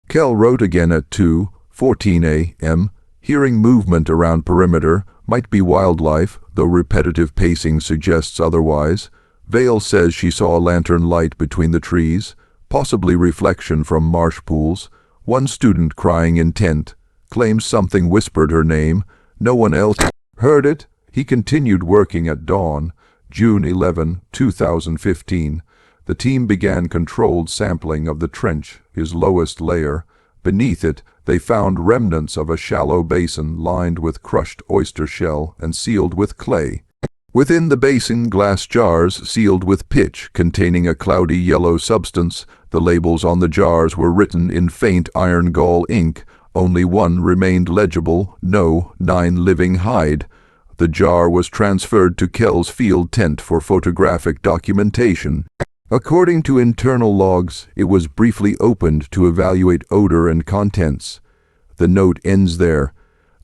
Kell wrote again at 2:14 a.m. Hearing movement around perimeter might be wildlife, though repetitive pacing suggests otherwise. Vale says she saw a lantern light between the trees, possibly reflection from marsh pools. One student, crying intent, claims something whispered her name. No one else heard it. He continued working at dawn. June 11, 2015. The team began controlled sampling of the trench, his lowest layer. Beneath it, they found remnants of a shallow basin lined with crushed oyster shell and sealed with clay. Within the basin, glass jars sealed with pitch containing a cloudy yellow substance. The labels on the jars were written in faint iron gall ink. Only one remained legible: No, 9 living hide. The jar was transferred to Kell's field tent for photographic documentation. According to internal logs, it was briefly opened to evaluate odor and contents. The note ends there.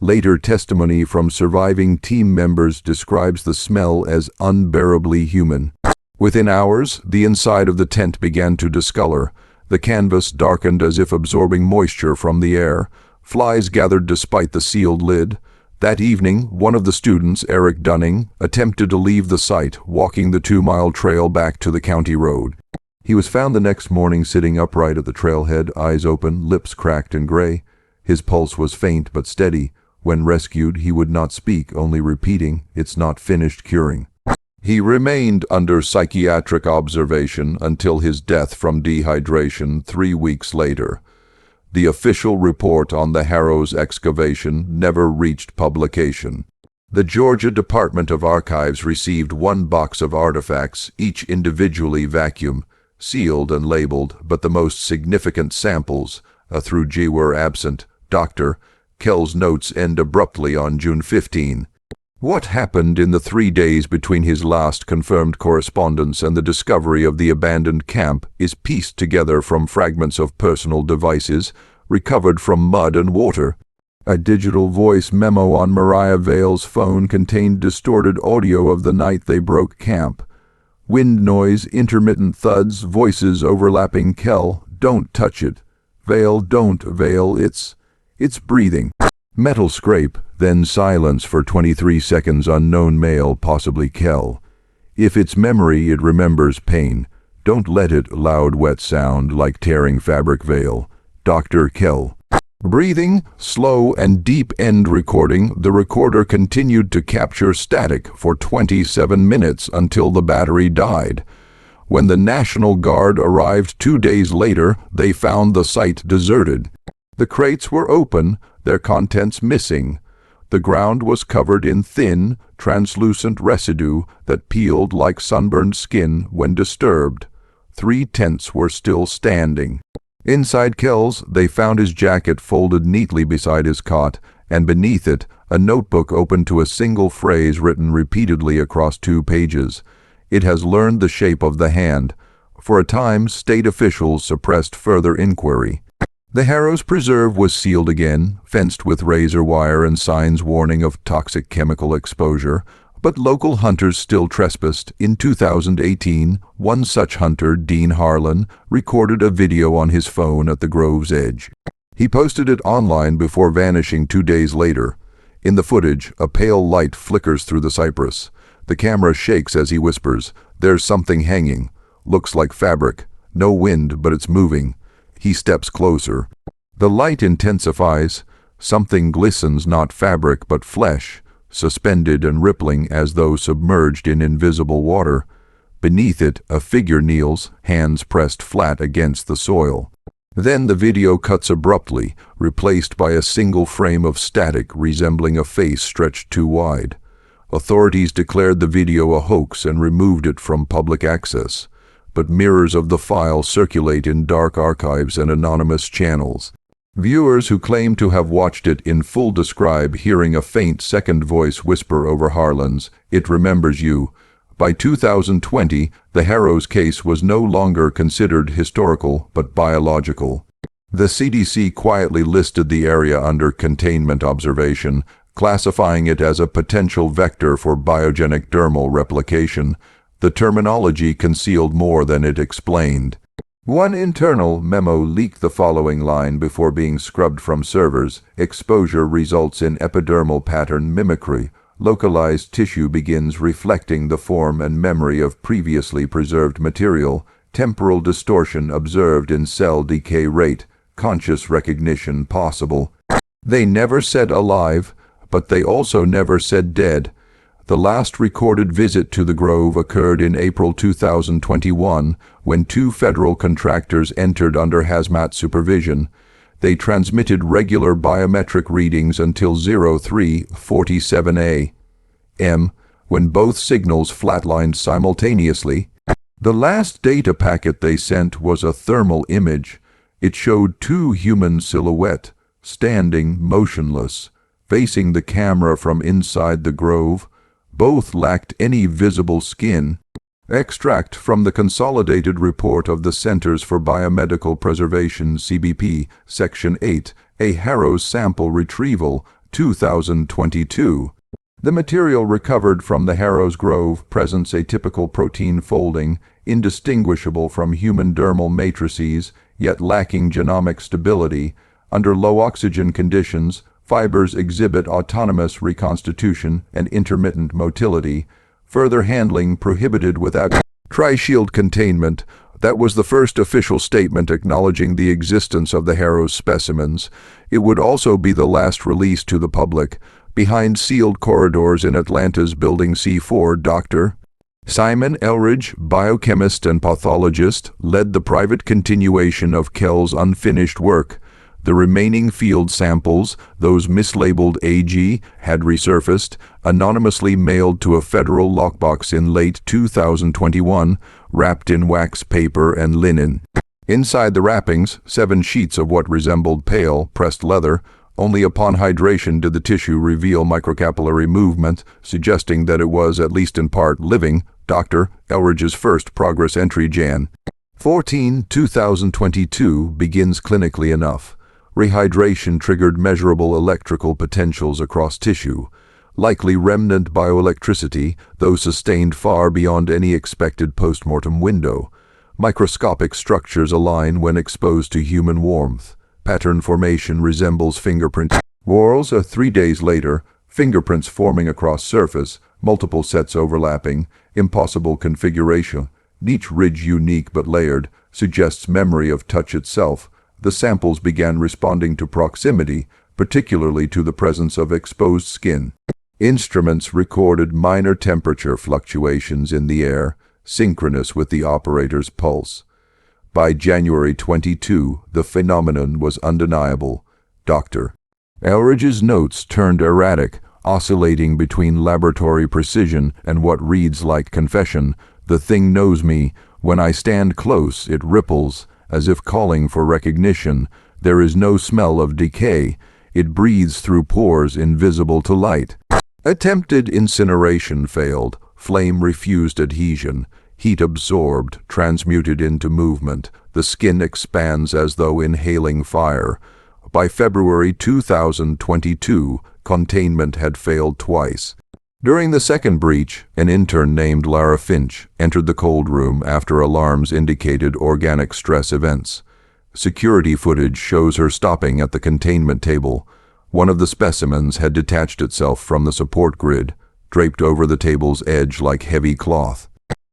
Later testimony from surviving team members describes the smell as unbearably human. Within hours, the inside of the tent began to discolor. The canvas darkened as if absorbing moisture from the air. Flies gathered despite the sealed lid. That evening, one of the students, Eric Dunning, attempted to leave the site, walking the 2-mile trail back to the county road. He was found the next morning sitting upright at the trailhead, eyes open, lips cracked and gray. His pulse was faint but steady. When rescued, he would not speak, only repeating, "It's not finished curing." He remained under psychiatric observation until his death from dehydration 3 weeks later. The official report on the Harrow's excavation never reached publication. The Georgia Department of Archives received 1 box of artifacts, each individually vacuum, sealed and labeled, but the most significant samples, through G, were absent. Dr. Kell's notes end abruptly on June 15. What happened in the 3 days between his last confirmed correspondence and the discovery of the abandoned camp is pieced together from fragments of personal devices recovered from mud and water. A digital voice memo on Mariah Vale's phone contained distorted audio of the night they broke camp. Wind noise, intermittent thuds, voices overlapping. Kell, "Don't touch it." Vale, "Don't, Vale, it's breathing." Metal scrape, then silence for 23 seconds. Unknown male, possibly Kell. If it's memory, it remembers pain. Don't let it. Loud, wet sound, like tearing fabric. Vale, Dr. Kell. Breathing, slow and deep. End recording. The recorder continued to capture static for 27 minutes until the battery died. When the National Guard arrived 2 days later, they found the site deserted. The crates were open, their contents missing. The ground was covered in thin, translucent residue that peeled like sunburned skin when disturbed. 3 tents were still standing. Inside Kell's, they found his jacket folded neatly beside his cot, and beneath it, a notebook open to a single phrase written repeatedly across 2 pages. "It has learned the shape of the hand." For a time, state officials suppressed further inquiry. The Harrow's preserve was sealed again, fenced with razor wire and signs warning of toxic chemical exposure, but local hunters still trespassed. In 2018, one such hunter, Dean Harlan, recorded a video on his phone at the grove's edge. He posted it online before vanishing 2 days later. In the footage, a pale light flickers through the cypress. The camera shakes as he whispers, "There's something hanging. Looks like fabric. No wind, but it's moving." He steps closer. The light intensifies. Something glistens, not fabric but flesh, suspended and rippling as though submerged in invisible water. Beneath it, a figure kneels, hands pressed flat against the soil. Then the video cuts abruptly, replaced by a single frame of static resembling a face stretched too wide. Authorities declared the video a hoax and removed it from public access, but mirrors of the file circulate in dark archives and anonymous channels. Viewers who claim to have watched it in full describe hearing a faint second voice whisper over Harlan's, "It remembers you." By 2020, the Harrow's case was no longer considered historical but biological. The CDC quietly listed the area under containment observation, classifying it as a potential vector for biogenic dermal replication. The terminology concealed more than it explained. One internal memo leaked the following line before being scrubbed from servers: exposure results in epidermal pattern mimicry. Localized tissue begins reflecting the form and memory of previously preserved material. Temporal distortion observed in cell decay rate. Conscious recognition possible. They never said alive, but they also never said dead. The last recorded visit to the grove occurred in April 2021, when 2 federal contractors entered under hazmat supervision. They transmitted regular biometric readings until 03:47 a.m., when both signals flatlined simultaneously. The last data packet they sent was a thermal image. It showed 2 human silhouettes, standing motionless, facing the camera from inside the grove. Both lacked any visible skin. Extract from the Consolidated Report of the Centers for Biomedical Preservation (CBP), Section 8, a Harrow's Sample Retrieval, 2022. The material recovered from the Harrow's Grove presents a typical protein folding, indistinguishable from human dermal matrices, yet lacking genomic stability. Under low oxygen conditions, fibers exhibit autonomous reconstitution and intermittent motility. Further handling prohibited without tri-shield containment. That was the first official statement acknowledging the existence of the Harrow's specimens. It would also be the last release to the public. Behind sealed corridors in Atlanta's Building C4, Dr. Simon Elridge, biochemist and pathologist, led the private continuation of Kell's unfinished work. The remaining field samples, those mislabeled AG, had resurfaced, anonymously mailed to a federal lockbox in late 2021, wrapped in wax paper and linen. Inside the wrappings, 7 sheets of what resembled pale, pressed leather. Only upon hydration did the tissue reveal microcapillary movement, suggesting that it was, at least in part, living. Dr. Elridge's first progress entry, Jan. 14, 2022, begins clinically enough. Rehydration triggered measurable electrical potentials across tissue, likely remnant bioelectricity, though sustained far beyond any expected postmortem window. Microscopic structures align when exposed to human warmth. Pattern formation resembles fingerprint whorls. 3 days later, fingerprints forming across surface, multiple sets overlapping, impossible configuration. Each ridge unique but layered, suggests memory of touch itself. The samples began responding to proximity, particularly to the presence of exposed skin. Instruments recorded minor temperature fluctuations in the air, synchronous with the operator's pulse. By January 22, the phenomenon was undeniable. Dr. Elridge's notes turned erratic, oscillating between laboratory precision and what reads like confession. The thing knows me. When I stand close, it ripples, as if calling for recognition. There is no smell of decay. It breathes through pores invisible to light. Attempted incineration failed. Flame refused adhesion. Heat absorbed, transmuted into movement. The skin expands as though inhaling fire. By February 2022, containment had failed twice. During the second breach, an intern named Lara Finch entered the cold room after alarms indicated organic stress events. Security footage shows her stopping at the containment table. One of the specimens had detached itself from the support grid, draped over the table's edge like heavy cloth.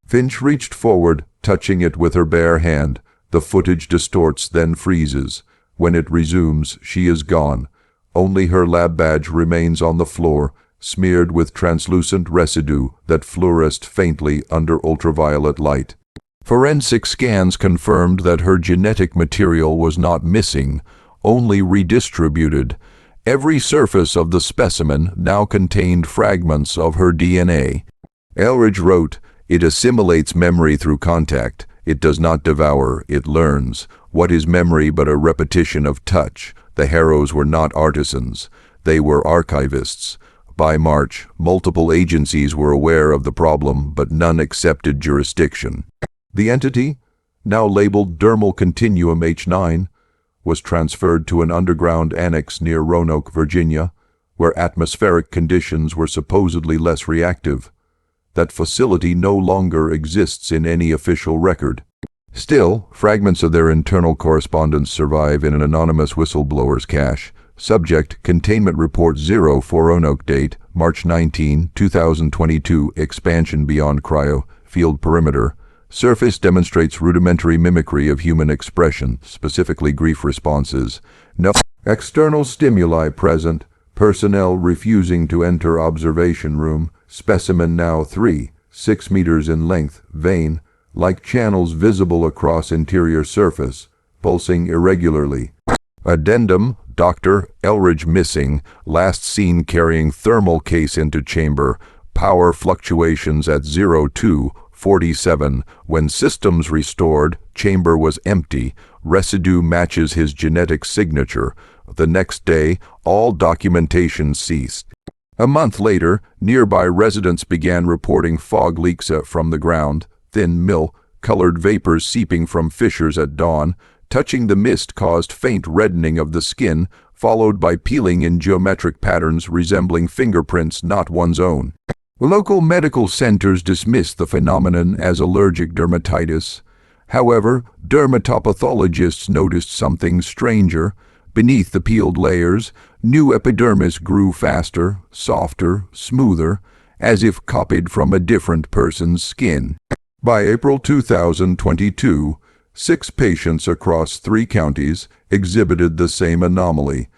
Finch reached forward, touching it with her bare hand. The footage distorts, then freezes. When it resumes, she is gone. Only her lab badge remains on the floor, smeared with translucent residue that fluoresced faintly under ultraviolet light. Forensic scans confirmed that her genetic material was not missing, only redistributed. Every surface of the specimen now contained fragments of her DNA. Elridge wrote, "It assimilates memory through contact. It does not devour, it learns. What is memory but a repetition of touch? The Harrows were not artisans. They were archivists." By March, multiple agencies were aware of the problem, but none accepted jurisdiction. The entity, now labeled Dermal Continuum H9, was transferred to an underground annex near Roanoke, Virginia, where atmospheric conditions were supposedly less reactive. That facility no longer exists in any official record. Still, fragments of their internal correspondence survive in an anonymous whistleblower's cache. Subject: Containment Report 0 for Roanoke. Date: March 19, 2022. Expansion beyond cryo. Field perimeter. Surface demonstrates rudimentary mimicry of human expression, specifically grief responses. No external stimuli present. Personnel refusing to enter observation room. Specimen now 6 meters in length. Vein, like channels visible across interior surface, pulsing irregularly. Addendum: Dr. Elridge missing, last seen carrying thermal case into chamber. Power fluctuations at 02:47. When systems restored, chamber was empty. Residue matches his genetic signature. The next day, all documentation ceased. A month later, nearby residents began reporting fog leaks from the ground, thin milk-colored vapors seeping from fissures at dawn. Touching the mist caused faint reddening of the skin, followed by peeling in geometric patterns resembling fingerprints not one's own. Local medical centers dismissed the phenomenon as allergic dermatitis. However, dermatopathologists noticed something stranger. Beneath the peeled layers, new epidermis grew faster, softer, smoother, as if copied from a different person's skin. By April 2022, 6 patients across 3 counties exhibited the same anomaly.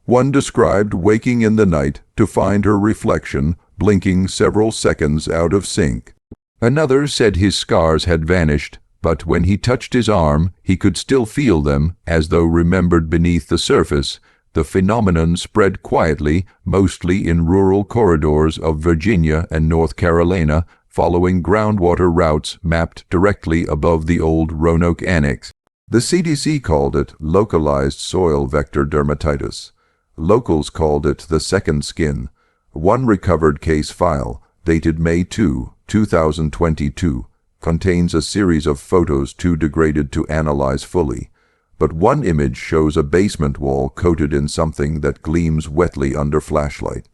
One described waking in the night to find her reflection blinking several seconds out of sync. Another said his scars had vanished, but when he touched his arm, he could still feel them, as though remembered beneath the surface. The phenomenon spread quietly, mostly in rural corridors of Virginia and North Carolina, following groundwater routes mapped directly above the old Roanoke Annex. The CDC called it localized soil vector dermatitis. Locals called it the second skin. One recovered case file, dated May 2, 2022, contains a series of photos too degraded to analyze fully. But one image shows a basement wall coated in something that gleams wetly under flashlight.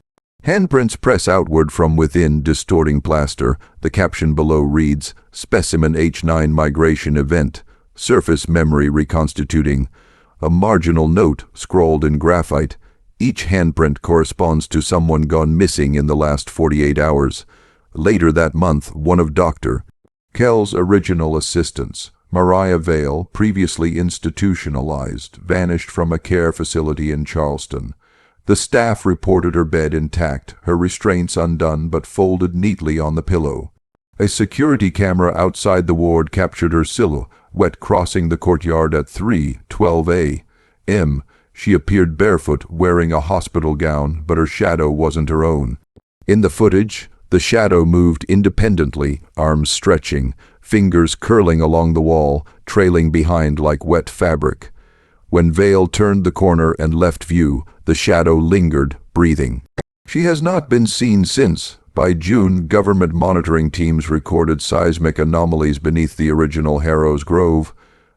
Handprints press outward from within, distorting plaster. The caption below reads, Specimen H9 Migration Event, Surface Memory Reconstituting. A marginal note, scrawled in graphite. Each handprint corresponds to someone gone missing in the last 48 hours. Later that month, one of Dr. Kell's original assistants, Mariah Vale, previously institutionalized, vanished from a care facility in Charleston. The staff reported her bed intact, her restraints undone but folded neatly on the pillow. A security camera outside the ward captured her silhouette crossing the courtyard at 3:12 a.m. She appeared barefoot, wearing a hospital gown, but her shadow wasn't her own. In the footage, the shadow moved independently, arms stretching, fingers curling along the wall, trailing behind like wet fabric. When Vale turned the corner and left view, the shadow lingered, breathing. She has not been seen since. By June, government monitoring teams recorded seismic anomalies beneath the original Harrow's Grove.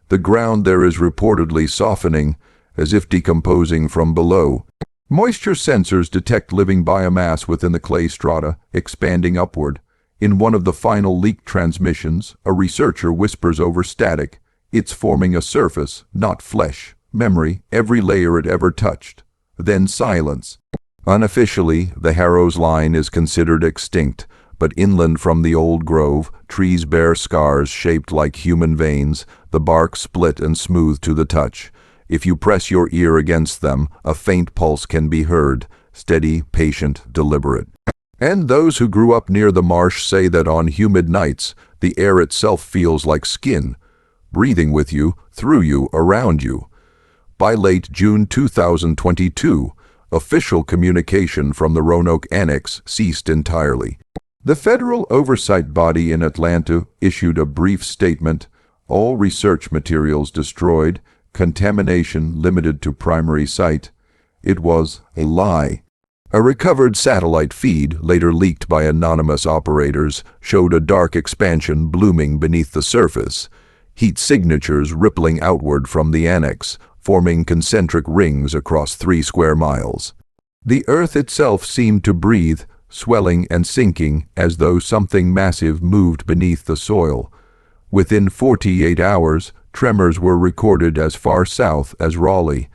The ground there is reportedly softening, as if decomposing from below. Moisture sensors detect living biomass within the clay strata, expanding upward. In one of the final leak transmissions, a researcher whispers over static, "It's forming a surface, not flesh. Memory, every layer it ever touched." Then silence. Unofficially, the Harrow's line is considered extinct, but inland from the old grove, trees bear scars shaped like human veins, the bark split and smooth to the touch. If you press your ear against them, a faint pulse can be heard, steady, patient, deliberate. And those who grew up near the marsh say that on humid nights, the air itself feels like skin, breathing with you, through you, around you. By late June 2022, official communication from the Roanoke Annex ceased entirely. The federal oversight body in Atlanta issued a brief statement, all research materials destroyed, contamination limited to primary site. It was a lie. A recovered satellite feed, later leaked by anonymous operators, showed a dark expansion blooming beneath the surface, heat signatures rippling outward from the annex, forming concentric rings across 3 square miles. The earth itself seemed to breathe, swelling and sinking as though something massive moved beneath the soil. Within 48 hours, tremors were recorded as far south as Raleigh.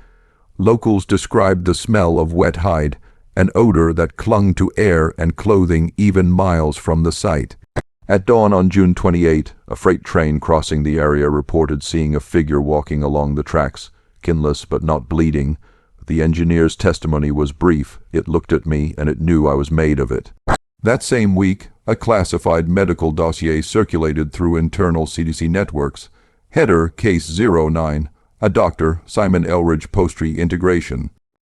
Locals described the smell of wet hide, an odor that clung to air and clothing even miles from the site. At dawn on June 28, a freight train crossing the area reported seeing a figure walking along the tracks, kinless but not bleeding. The engineer's testimony was brief. It looked at me and it knew I was made of it. That same week, a classified medical dossier circulated through internal CDC networks. Header Case 09, a doctor, Simon Elridge Post Integration.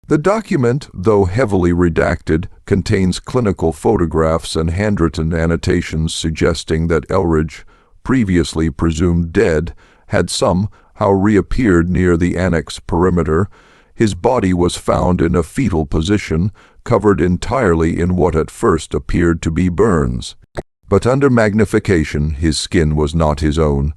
The document, though heavily redacted, contains clinical photographs and handwritten annotations suggesting that Elridge, previously presumed dead, had somehow reappeared near the annex perimeter. His body was found in a fetal position, covered entirely in what at first appeared to be burns. But under magnification, his skin was not his own.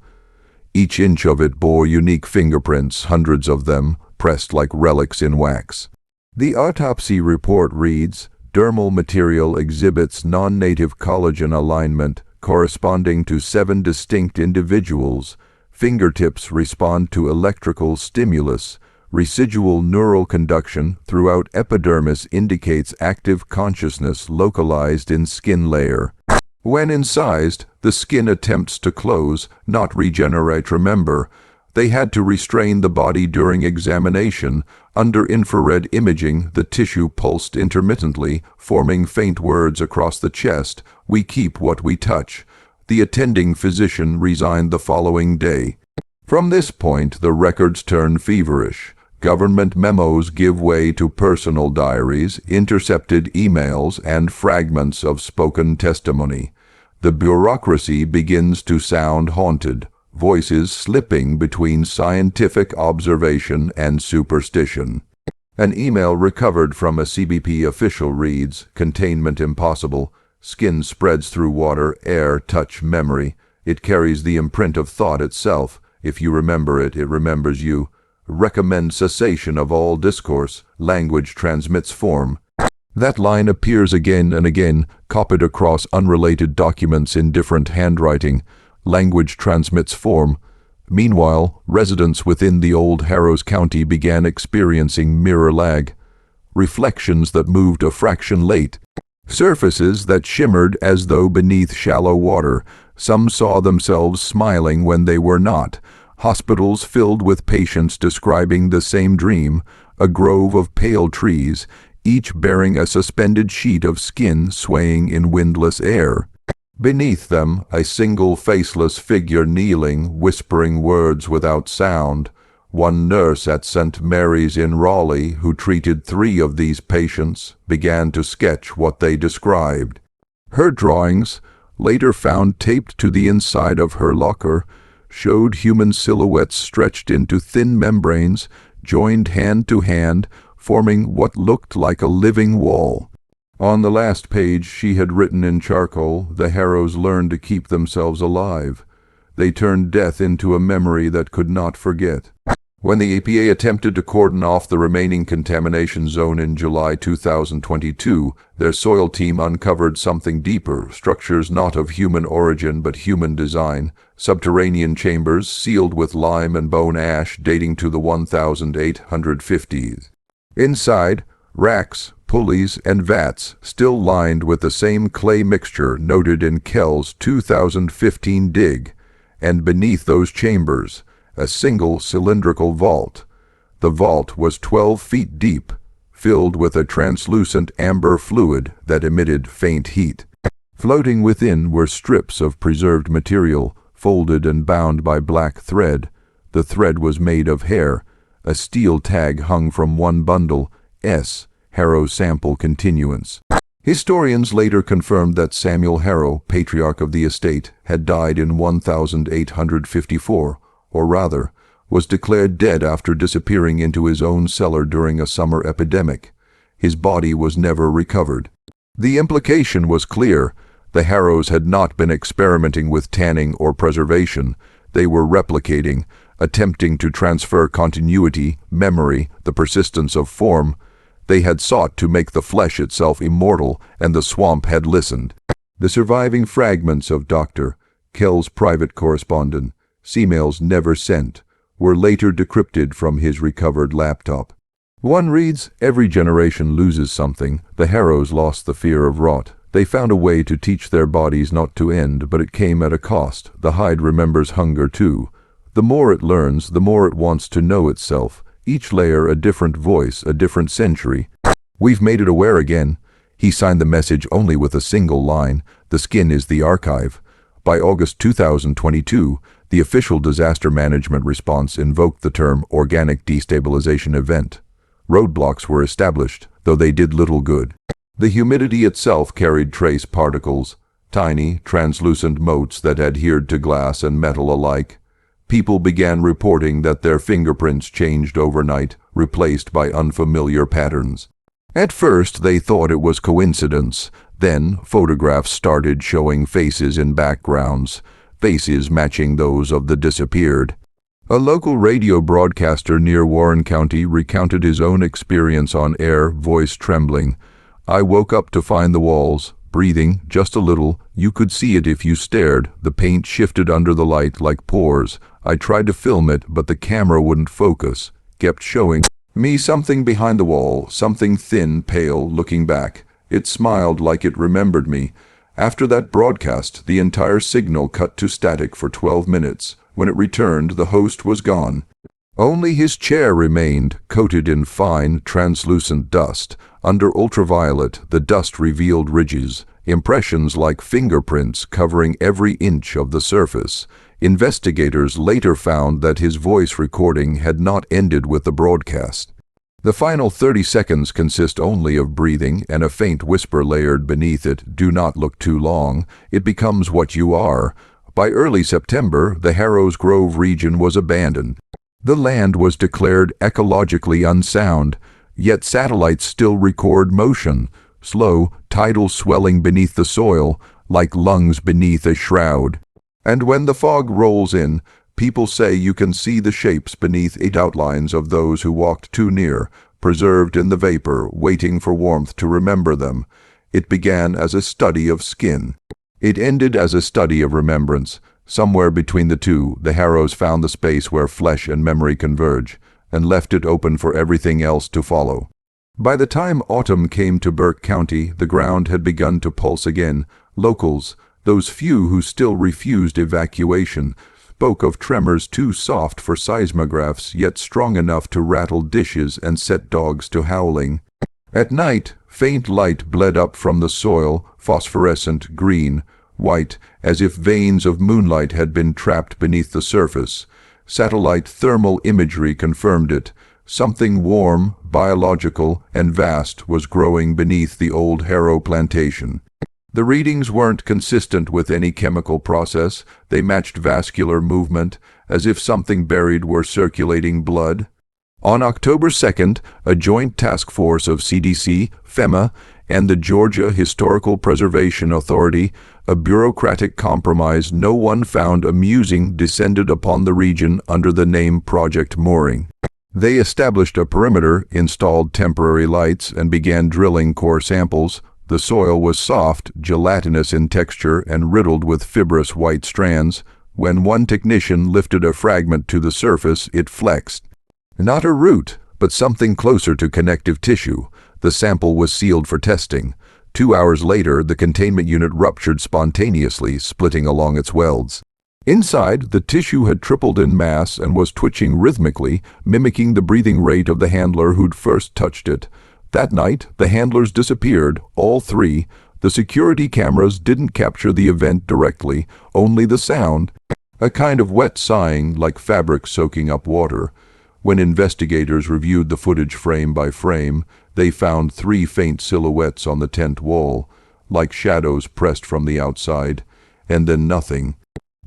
Each inch of it bore unique fingerprints, hundreds of them, pressed like relics in wax. The autopsy report reads, dermal material exhibits non-native collagen alignment corresponding to 7 distinct individuals. Fingertips respond to electrical stimulus. Residual neural conduction throughout epidermis indicates active consciousness localized in skin layer. When incised, the skin attempts to close, not regenerate. Remember, they had to restrain the body during examination. Under infrared imaging, the tissue pulsed intermittently, forming faint words across the chest. We keep what we touch. The attending physician resigned the following day. From this point, the records turn feverish. Government memos give way to personal diaries, intercepted emails, and fragments of spoken testimony. The bureaucracy begins to sound haunted, voices slipping between scientific observation and superstition. An email recovered from a CBP official reads, "Containment impossible. Skin spreads through water, air, touch, memory. It carries the imprint of thought itself. If you remember it, it remembers you. Recommend cessation of all discourse. Language transmits form." That line appears again and again, copied across unrelated documents in different handwriting. Language transmits form. Meanwhile, residents within the old Harrows County began experiencing mirror lag. Reflections that moved a fraction late. Surfaces that shimmered as though beneath shallow water. Some saw themselves smiling when they were not. Hospitals filled with patients describing the same dream, a grove of pale trees, each bearing a suspended sheet of skin swaying in windless air. Beneath them, a single faceless figure kneeling, whispering words without sound. One nurse at St. Mary's in Raleigh, who treated 3 of these patients, began to sketch what they described. Her drawings, later found taped to the inside of her locker, showed human silhouettes stretched into thin membranes, joined hand to hand, forming what looked like a living wall. On the last page she had written in charcoal, "The Harrows learned to keep themselves alive. They turned death into a memory that could not forget." When the EPA attempted to cordon off the remaining contamination zone in July 2022, their soil team uncovered something deeper, structures not of human origin but human design, subterranean chambers sealed with lime and bone ash dating to the 1850s. Inside, racks, pulleys, and vats still lined with the same clay mixture noted in Kell's 2015 dig, and beneath those chambers, a single cylindrical vault. The vault was 12 feet deep, filled with a translucent amber fluid that emitted faint heat. Floating within were strips of preserved material, folded and bound by black thread. The thread was made of hair. A steel tag hung from one bundle, S. Harrow Sample Continuance. Historians later confirmed that Samuel Harrow, patriarch of the estate, had died in 1854, or rather, was declared dead after disappearing into his own cellar during a summer epidemic. His body was never recovered. The implication was clear. The Harrows had not been experimenting with tanning or preservation. They were replicating, attempting to transfer continuity, memory, the persistence of form. They had sought to make the flesh itself immortal, and the swamp had listened. The surviving fragments of Dr. Kell's private correspondent, emails never sent, were later decrypted from his recovered laptop. One reads, "Every generation loses something. The Harrows lost the fear of rot. They found a way to teach their bodies not to end, but it came at a cost. The hide remembers hunger too. The more it learns, the more it wants to know itself. Each layer a different voice, a different century. We've made it aware again." He signed the message only with a single line, "The skin is the archive." By August 2022, the official disaster management response invoked the term organic destabilization event. Roadblocks were established, though they did little good. The humidity itself carried trace particles, tiny, translucent motes that adhered to glass and metal alike. People began reporting that their fingerprints changed overnight, replaced by unfamiliar patterns. At first, they thought it was coincidence. Then, photographs started showing faces in backgrounds, faces matching those of the disappeared. A local radio broadcaster near Warren County recounted his own experience on air, voice trembling. "I woke up to find the walls, breathing, just a little. You could see it if you stared. The paint shifted under the light like pores. I tried to film it, but the camera wouldn't focus. Kept showing me something behind the wall, something thin, pale, looking back. It smiled like it remembered me." After that broadcast, the entire signal cut to static for 12 minutes. When it returned, the host was gone. Only his chair remained, coated in fine, translucent dust. Under ultraviolet, the dust revealed ridges, impressions like fingerprints covering every inch of the surface. Investigators later found that his voice recording had not ended with the broadcast. The final 30 seconds consist only of breathing and a faint whisper layered beneath it, "Do not look too long. It becomes what you are." By early September, the Harrows Grove region was abandoned. The land was declared ecologically unsound, yet satellites still record motion, slow, tidal swelling beneath the soil, like lungs beneath a shroud. And when the fog rolls in, people say you can see the shapes beneath it, outlines of those who walked too near, preserved in the vapor, waiting for warmth to remember them. It began as a study of skin. It ended as a study of remembrance. Somewhere between the two, the Harrows found the space where flesh and memory converge, and left it open for everything else to follow. By the time autumn came to Burke County, the ground had begun to pulse again. Locals, those few who still refused evacuation, spoke of tremors too soft for seismographs, yet strong enough to rattle dishes and set dogs to howling. At night, faint light bled up from the soil, phosphorescent, green, white, as if veins of moonlight had been trapped beneath the surface. Satellite thermal imagery confirmed it. Something warm, biological, and vast was growing beneath the old Harrow plantation. The readings weren't consistent with any chemical process. They matched vascular movement, as if something buried were circulating blood. On October 2nd, a joint task force of CDC, FEMA, and the Georgia Historical Preservation Authority, a bureaucratic compromise no one found amusing, descended upon the region under the name Project Mooring. They established a perimeter, installed temporary lights, and began drilling core samples. The soil was soft, gelatinous in texture, and riddled with fibrous white strands. When one technician lifted a fragment to the surface, it flexed. Not a root, but something closer to connective tissue. The sample was sealed for testing. 2 hours later, the containment unit ruptured spontaneously, splitting along its welds. Inside, the tissue had tripled in mass and was twitching rhythmically, mimicking the breathing rate of the handler who'd first touched it. That night, the handlers disappeared, all three. The security cameras didn't capture the event directly, only the sound, a kind of wet sighing like fabric soaking up water. When investigators reviewed the footage frame by frame, they found 3 faint silhouettes on the tent wall, like shadows pressed from the outside, and then nothing.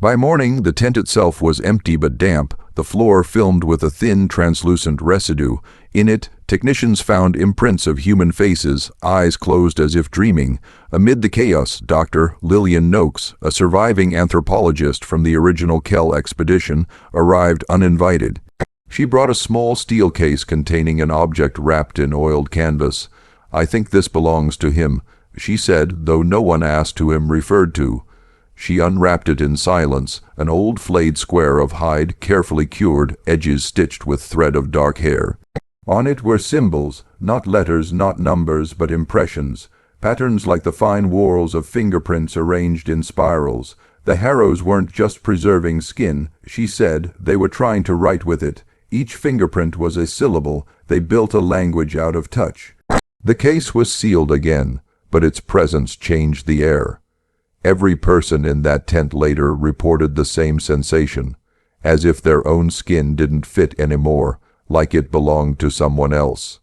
By morning, the tent itself was empty but damp, the floor filmed with a thin, translucent residue. In it, technicians found imprints of human faces, eyes closed as if dreaming. Amid the chaos, Dr. Lillian Noakes, a surviving anthropologist from the original Kell expedition, arrived uninvited. She brought a small steel case containing an object wrapped in oiled canvas. "I think this belongs to him," she said, though no one asked who him referred to. She unwrapped it in silence, an old flayed square of hide, carefully cured, edges stitched with thread of dark hair. On it were symbols, not letters, not numbers, but impressions, patterns like the fine whorls of fingerprints arranged in spirals. The harrows weren't just preserving skin, she said, they were trying to write with it. Each fingerprint was a syllable, they built a language out of touch. The case was sealed again, but its presence changed the air. Every person in that tent later reported the same sensation, as if their own skin didn't fit anymore, like it belonged to someone else.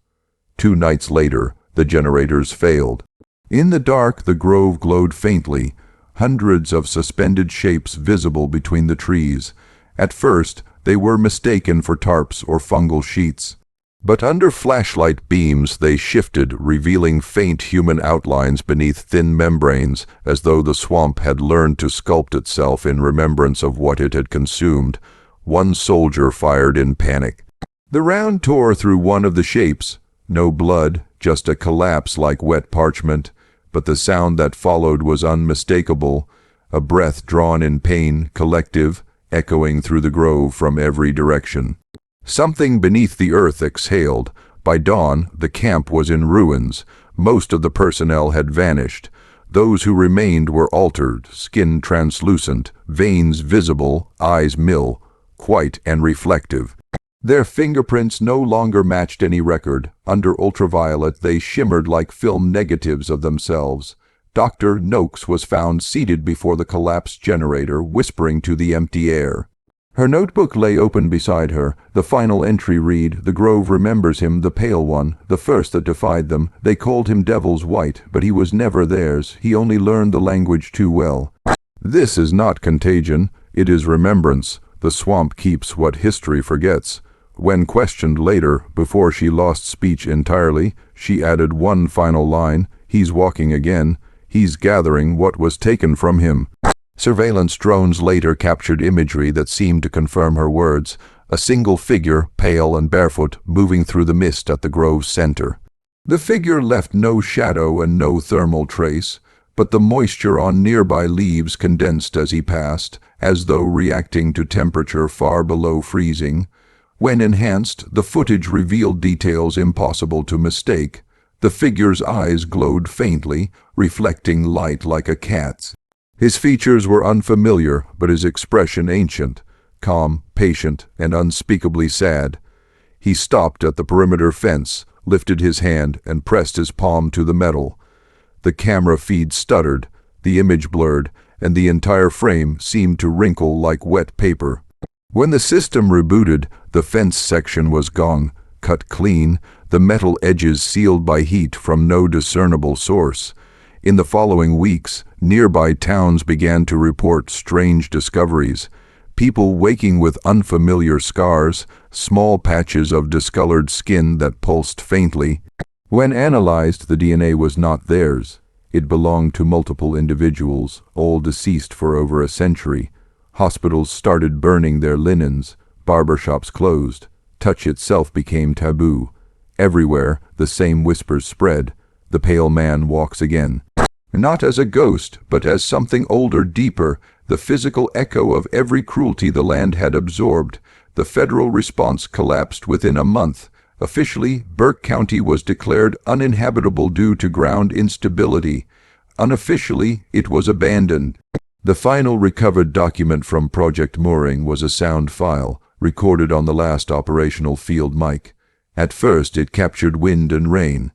2 nights later, the generators failed. In the dark, the grove glowed faintly, hundreds of suspended shapes visible between the trees. At first, they were mistaken for tarps or fungal sheets. But under flashlight beams they shifted, revealing faint human outlines beneath thin membranes, as though the swamp had learned to sculpt itself in remembrance of what it had consumed. One soldier fired in panic. The round tore through one of the shapes. No blood, just a collapse like wet parchment. But the sound that followed was unmistakable, a breath drawn in pain, collective, echoing through the grove from every direction. Something beneath the earth exhaled. By dawn, the camp was in ruins. Most of the personnel had vanished. Those who remained were altered, skin translucent, veins visible, eyes white and reflective. Their fingerprints no longer matched any record. Under ultraviolet, they shimmered like film negatives of themselves. Dr. Noakes was found seated before the collapsed generator, whispering to the empty air. Her notebook lay open beside her. The final entry read, "The Grove remembers him, the pale one, the first that defied them. They called him Devil's White, but he was never theirs. He only learned the language too well." This is not contagion, it is remembrance. The swamp keeps what history forgets. When questioned later, before she lost speech entirely, she added one final line, "He's walking again. He's gathering what was taken from him." Surveillance drones later captured imagery that seemed to confirm her words, a single figure, pale and barefoot, moving through the mist at the grove's center. The figure left no shadow and no thermal trace, but the moisture on nearby leaves condensed as he passed, as though reacting to temperature far below freezing. When enhanced, the footage revealed details impossible to mistake. The figure's eyes glowed faintly, reflecting light like a cat's. His features were unfamiliar, but his expression ancient, calm, patient, and unspeakably sad. He stopped at the perimeter fence, lifted his hand, and pressed his palm to the metal. The camera feed stuttered, the image blurred, and the entire frame seemed to wrinkle like wet paper. When the system rebooted, the fence section was gone, cut clean, the metal edges sealed by heat from no discernible source. In the following weeks, nearby towns began to report strange discoveries. People waking with unfamiliar scars, small patches of discolored skin that pulsed faintly. When analyzed, the DNA was not theirs. It belonged to multiple individuals, all deceased for over a century. Hospitals started burning their linens. Barbershops closed. Touch itself became taboo. Everywhere, the same whispers spread. The pale man walks again. Not as a ghost, but as something older, deeper, the physical echo of every cruelty the land had absorbed. The federal response collapsed within a month. Officially, Burke County was declared uninhabitable due to ground instability. Unofficially, it was abandoned. The final recovered document from Project Mooring was a sound file, recorded on the last operational field mic. At first, it captured wind and rain.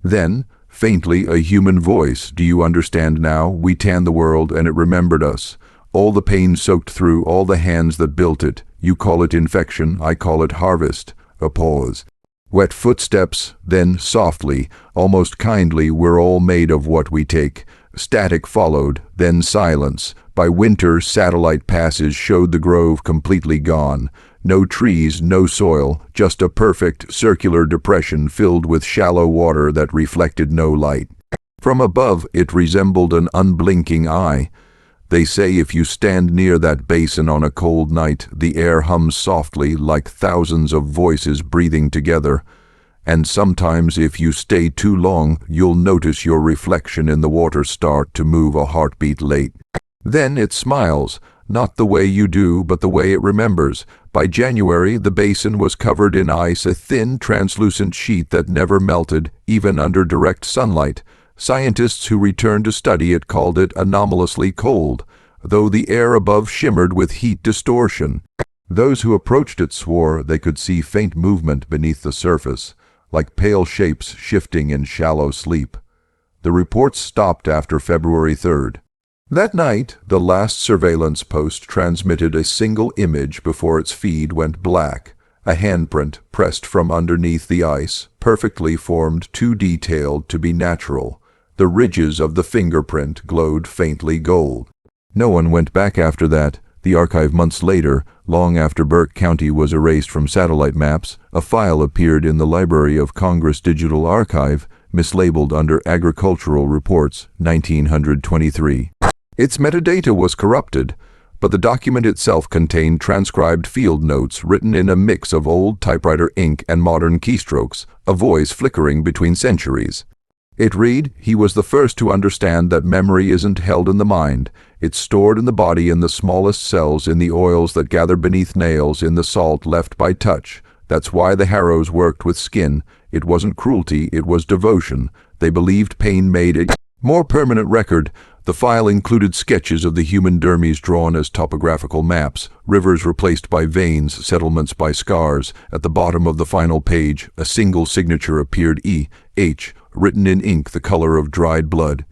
Then, faintly, a human voice. "Do you understand now? We tanned the world, and it remembered us. All the pain soaked through, all the hands that built it. You call it infection, I call it harvest." A pause. Wet footsteps, then softly, almost kindly, "We're all made of what we take." Static followed, then silence. By winter, satellite passes showed the grove completely gone. No trees, no soil, just a perfect circular depression filled with shallow water that reflected no light. From above, it resembled an unblinking eye. They say if you stand near that basin on a cold night, the air hums softly like thousands of voices breathing together. And sometimes if you stay too long, you'll notice your reflection in the water start to move a heartbeat late. Then it smiles, not the way you do, but the way it remembers. By January, the basin was covered in ice, a thin, translucent sheet that never melted, even under direct sunlight. Scientists who returned to study it called it anomalously cold, though the air above shimmered with heat distortion. Those who approached it swore they could see faint movement beneath the surface, like pale shapes shifting in shallow sleep. The reports stopped after February 3rd. That night, the last surveillance post transmitted a single image before its feed went black, a handprint pressed from underneath the ice, perfectly formed, too detailed to be natural. The ridges of the fingerprint glowed faintly gold. No one went back after that. The archive months later, long after Burke County was erased from satellite maps, a file appeared in the Library of Congress Digital Archive, mislabeled under Agricultural Reports, 1923. Its metadata was corrupted, but the document itself contained transcribed field notes written in a mix of old typewriter ink and modern keystrokes, a voice flickering between centuries. It read, "He was the first to understand that memory isn't held in the mind. It's stored in the body in the smallest cells, in the oils that gather beneath nails, in the salt left by touch. That's why the Harrows worked with skin. It wasn't cruelty, it was devotion. They believed pain made a more permanent record." The file included sketches of the human dermis drawn as topographical maps, rivers replaced by veins, settlements by scars. At the bottom of the final page, a single signature appeared, E.H., written in ink the color of dried blood.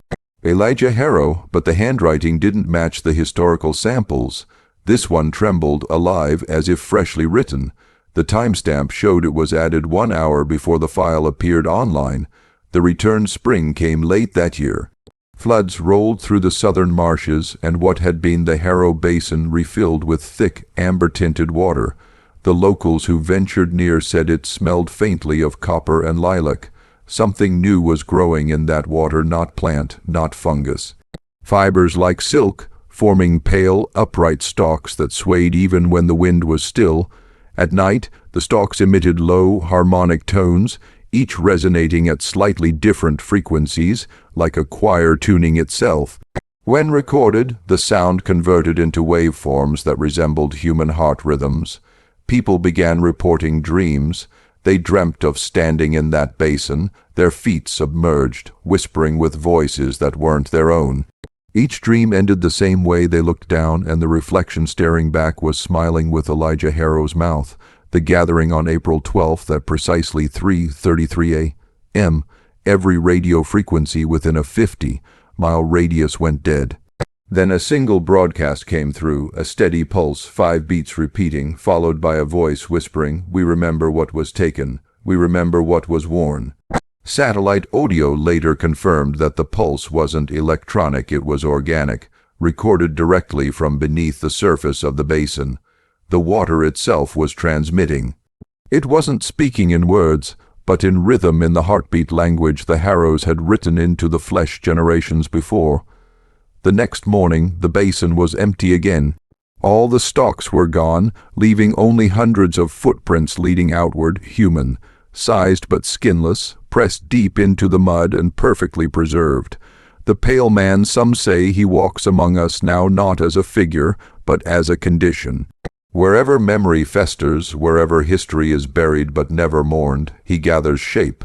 Elijah Harrow, but the handwriting didn't match the historical samples. This one trembled, alive, as if freshly written. The timestamp showed it was added 1 hour before the file appeared online. The returned spring came late that year. Floods rolled through the southern marshes, and what had been the Harrow Basin refilled with thick, amber-tinted water. The locals who ventured near said it smelled faintly of copper and lilac. Something new was growing in that water, not plant, not fungus. Fibers like silk, forming pale, upright stalks that swayed even when the wind was still. At night, the stalks emitted low, harmonic tones, each resonating at slightly different frequencies, like a choir tuning itself. When recorded, the sound converted into waveforms that resembled human heart rhythms. People began reporting dreams. They dreamt of standing in that basin, their feet submerged, whispering with voices that weren't their own. Each dream ended the same way. They looked down, and the reflection staring back was smiling with Elijah Harrow's mouth. The gathering on April 12th at precisely 3:33 a.m., every radio frequency within a 50-mile radius went dead. Then a single broadcast came through, a steady pulse, 5 beats repeating, followed by a voice whispering, "We remember what was taken. We remember what was worn." Satellite audio later confirmed that the pulse wasn't electronic, it was organic, recorded directly from beneath the surface of the basin. The water itself was transmitting. It wasn't speaking in words, but in rhythm, in the heartbeat language the Harrows had written into the flesh generations before. The next morning, the basin was empty again. All the stalks were gone, leaving only hundreds of footprints leading outward, human, sized but skinless, pressed deep into the mud and perfectly preserved. The pale man, some say he walks among us now not as a figure, but as a condition. Wherever memory festers, wherever history is buried but never mourned, he gathers shape.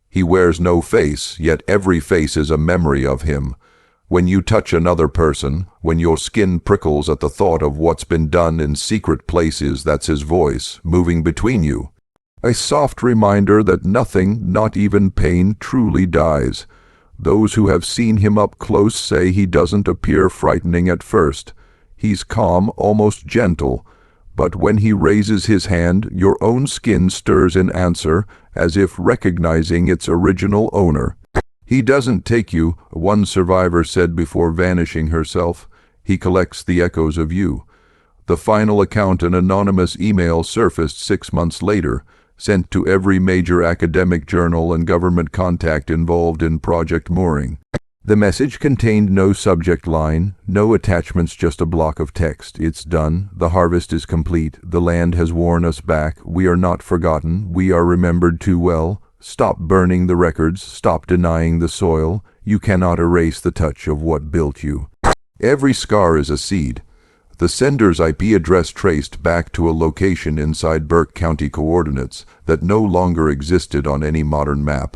He wears no face, yet every face is a memory of him. When you touch another person, when your skin prickles at the thought of what's been done in secret places, that's his voice, moving between you. A soft reminder that nothing, not even pain, truly dies. Those who have seen him up close say he doesn't appear frightening at first. He's calm, almost gentle. But when he raises his hand, your own skin stirs in answer, as if recognizing its original owner. He doesn't take you, one survivor said before vanishing herself. He collects the echoes of you. The final account, an anonymous email, surfaced 6 months later, sent to every major academic journal and government contact involved in Project Mooring. The message contained no subject line, no attachments, just a block of text. It's done. The harvest is complete. The land has worn us back. We are not forgotten. We are remembered too well. Stop burning the records. Stop denying the soil. You cannot erase the touch of what built you. Every scar is a seed. The sender's IP address traced back to a location inside Burke County coordinates that no longer existed on any modern map.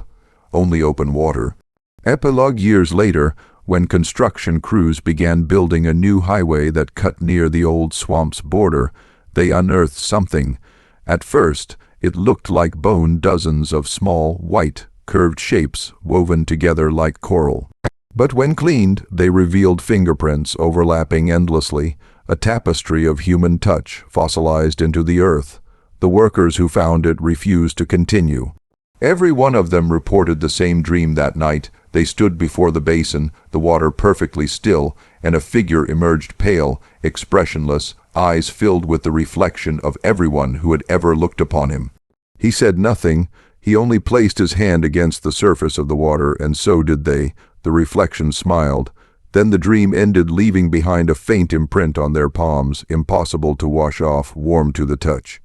Only open water. Epilogue years later, when construction crews began building a new highway that cut near the old swamp's border, they unearthed something. At first, it looked like bone, dozens of small, white, curved shapes woven together like coral. But when cleaned, they revealed fingerprints overlapping endlessly, a tapestry of human touch fossilized into the earth. The workers who found it refused to continue. Every one of them reported the same dream that night. They stood before the basin, the water perfectly still, and a figure emerged, pale, expressionless, eyes filled with the reflection of everyone who had ever looked upon him. He said nothing. He only placed his hand against the surface of the water, and so did they. The reflection smiled. Then the dream ended, leaving behind a faint imprint on their palms, impossible to wash off, warm to the touch.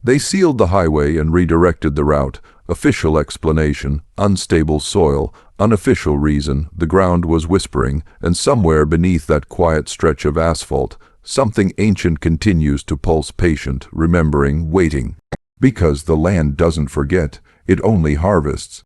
They sealed the highway and redirected the route. Official explanation: unstable soil. Unofficial reason: the ground was whispering, and somewhere beneath that quiet stretch of asphalt, something ancient continues to pulse, patient, remembering, waiting. Because the land doesn't forget, it only harvests.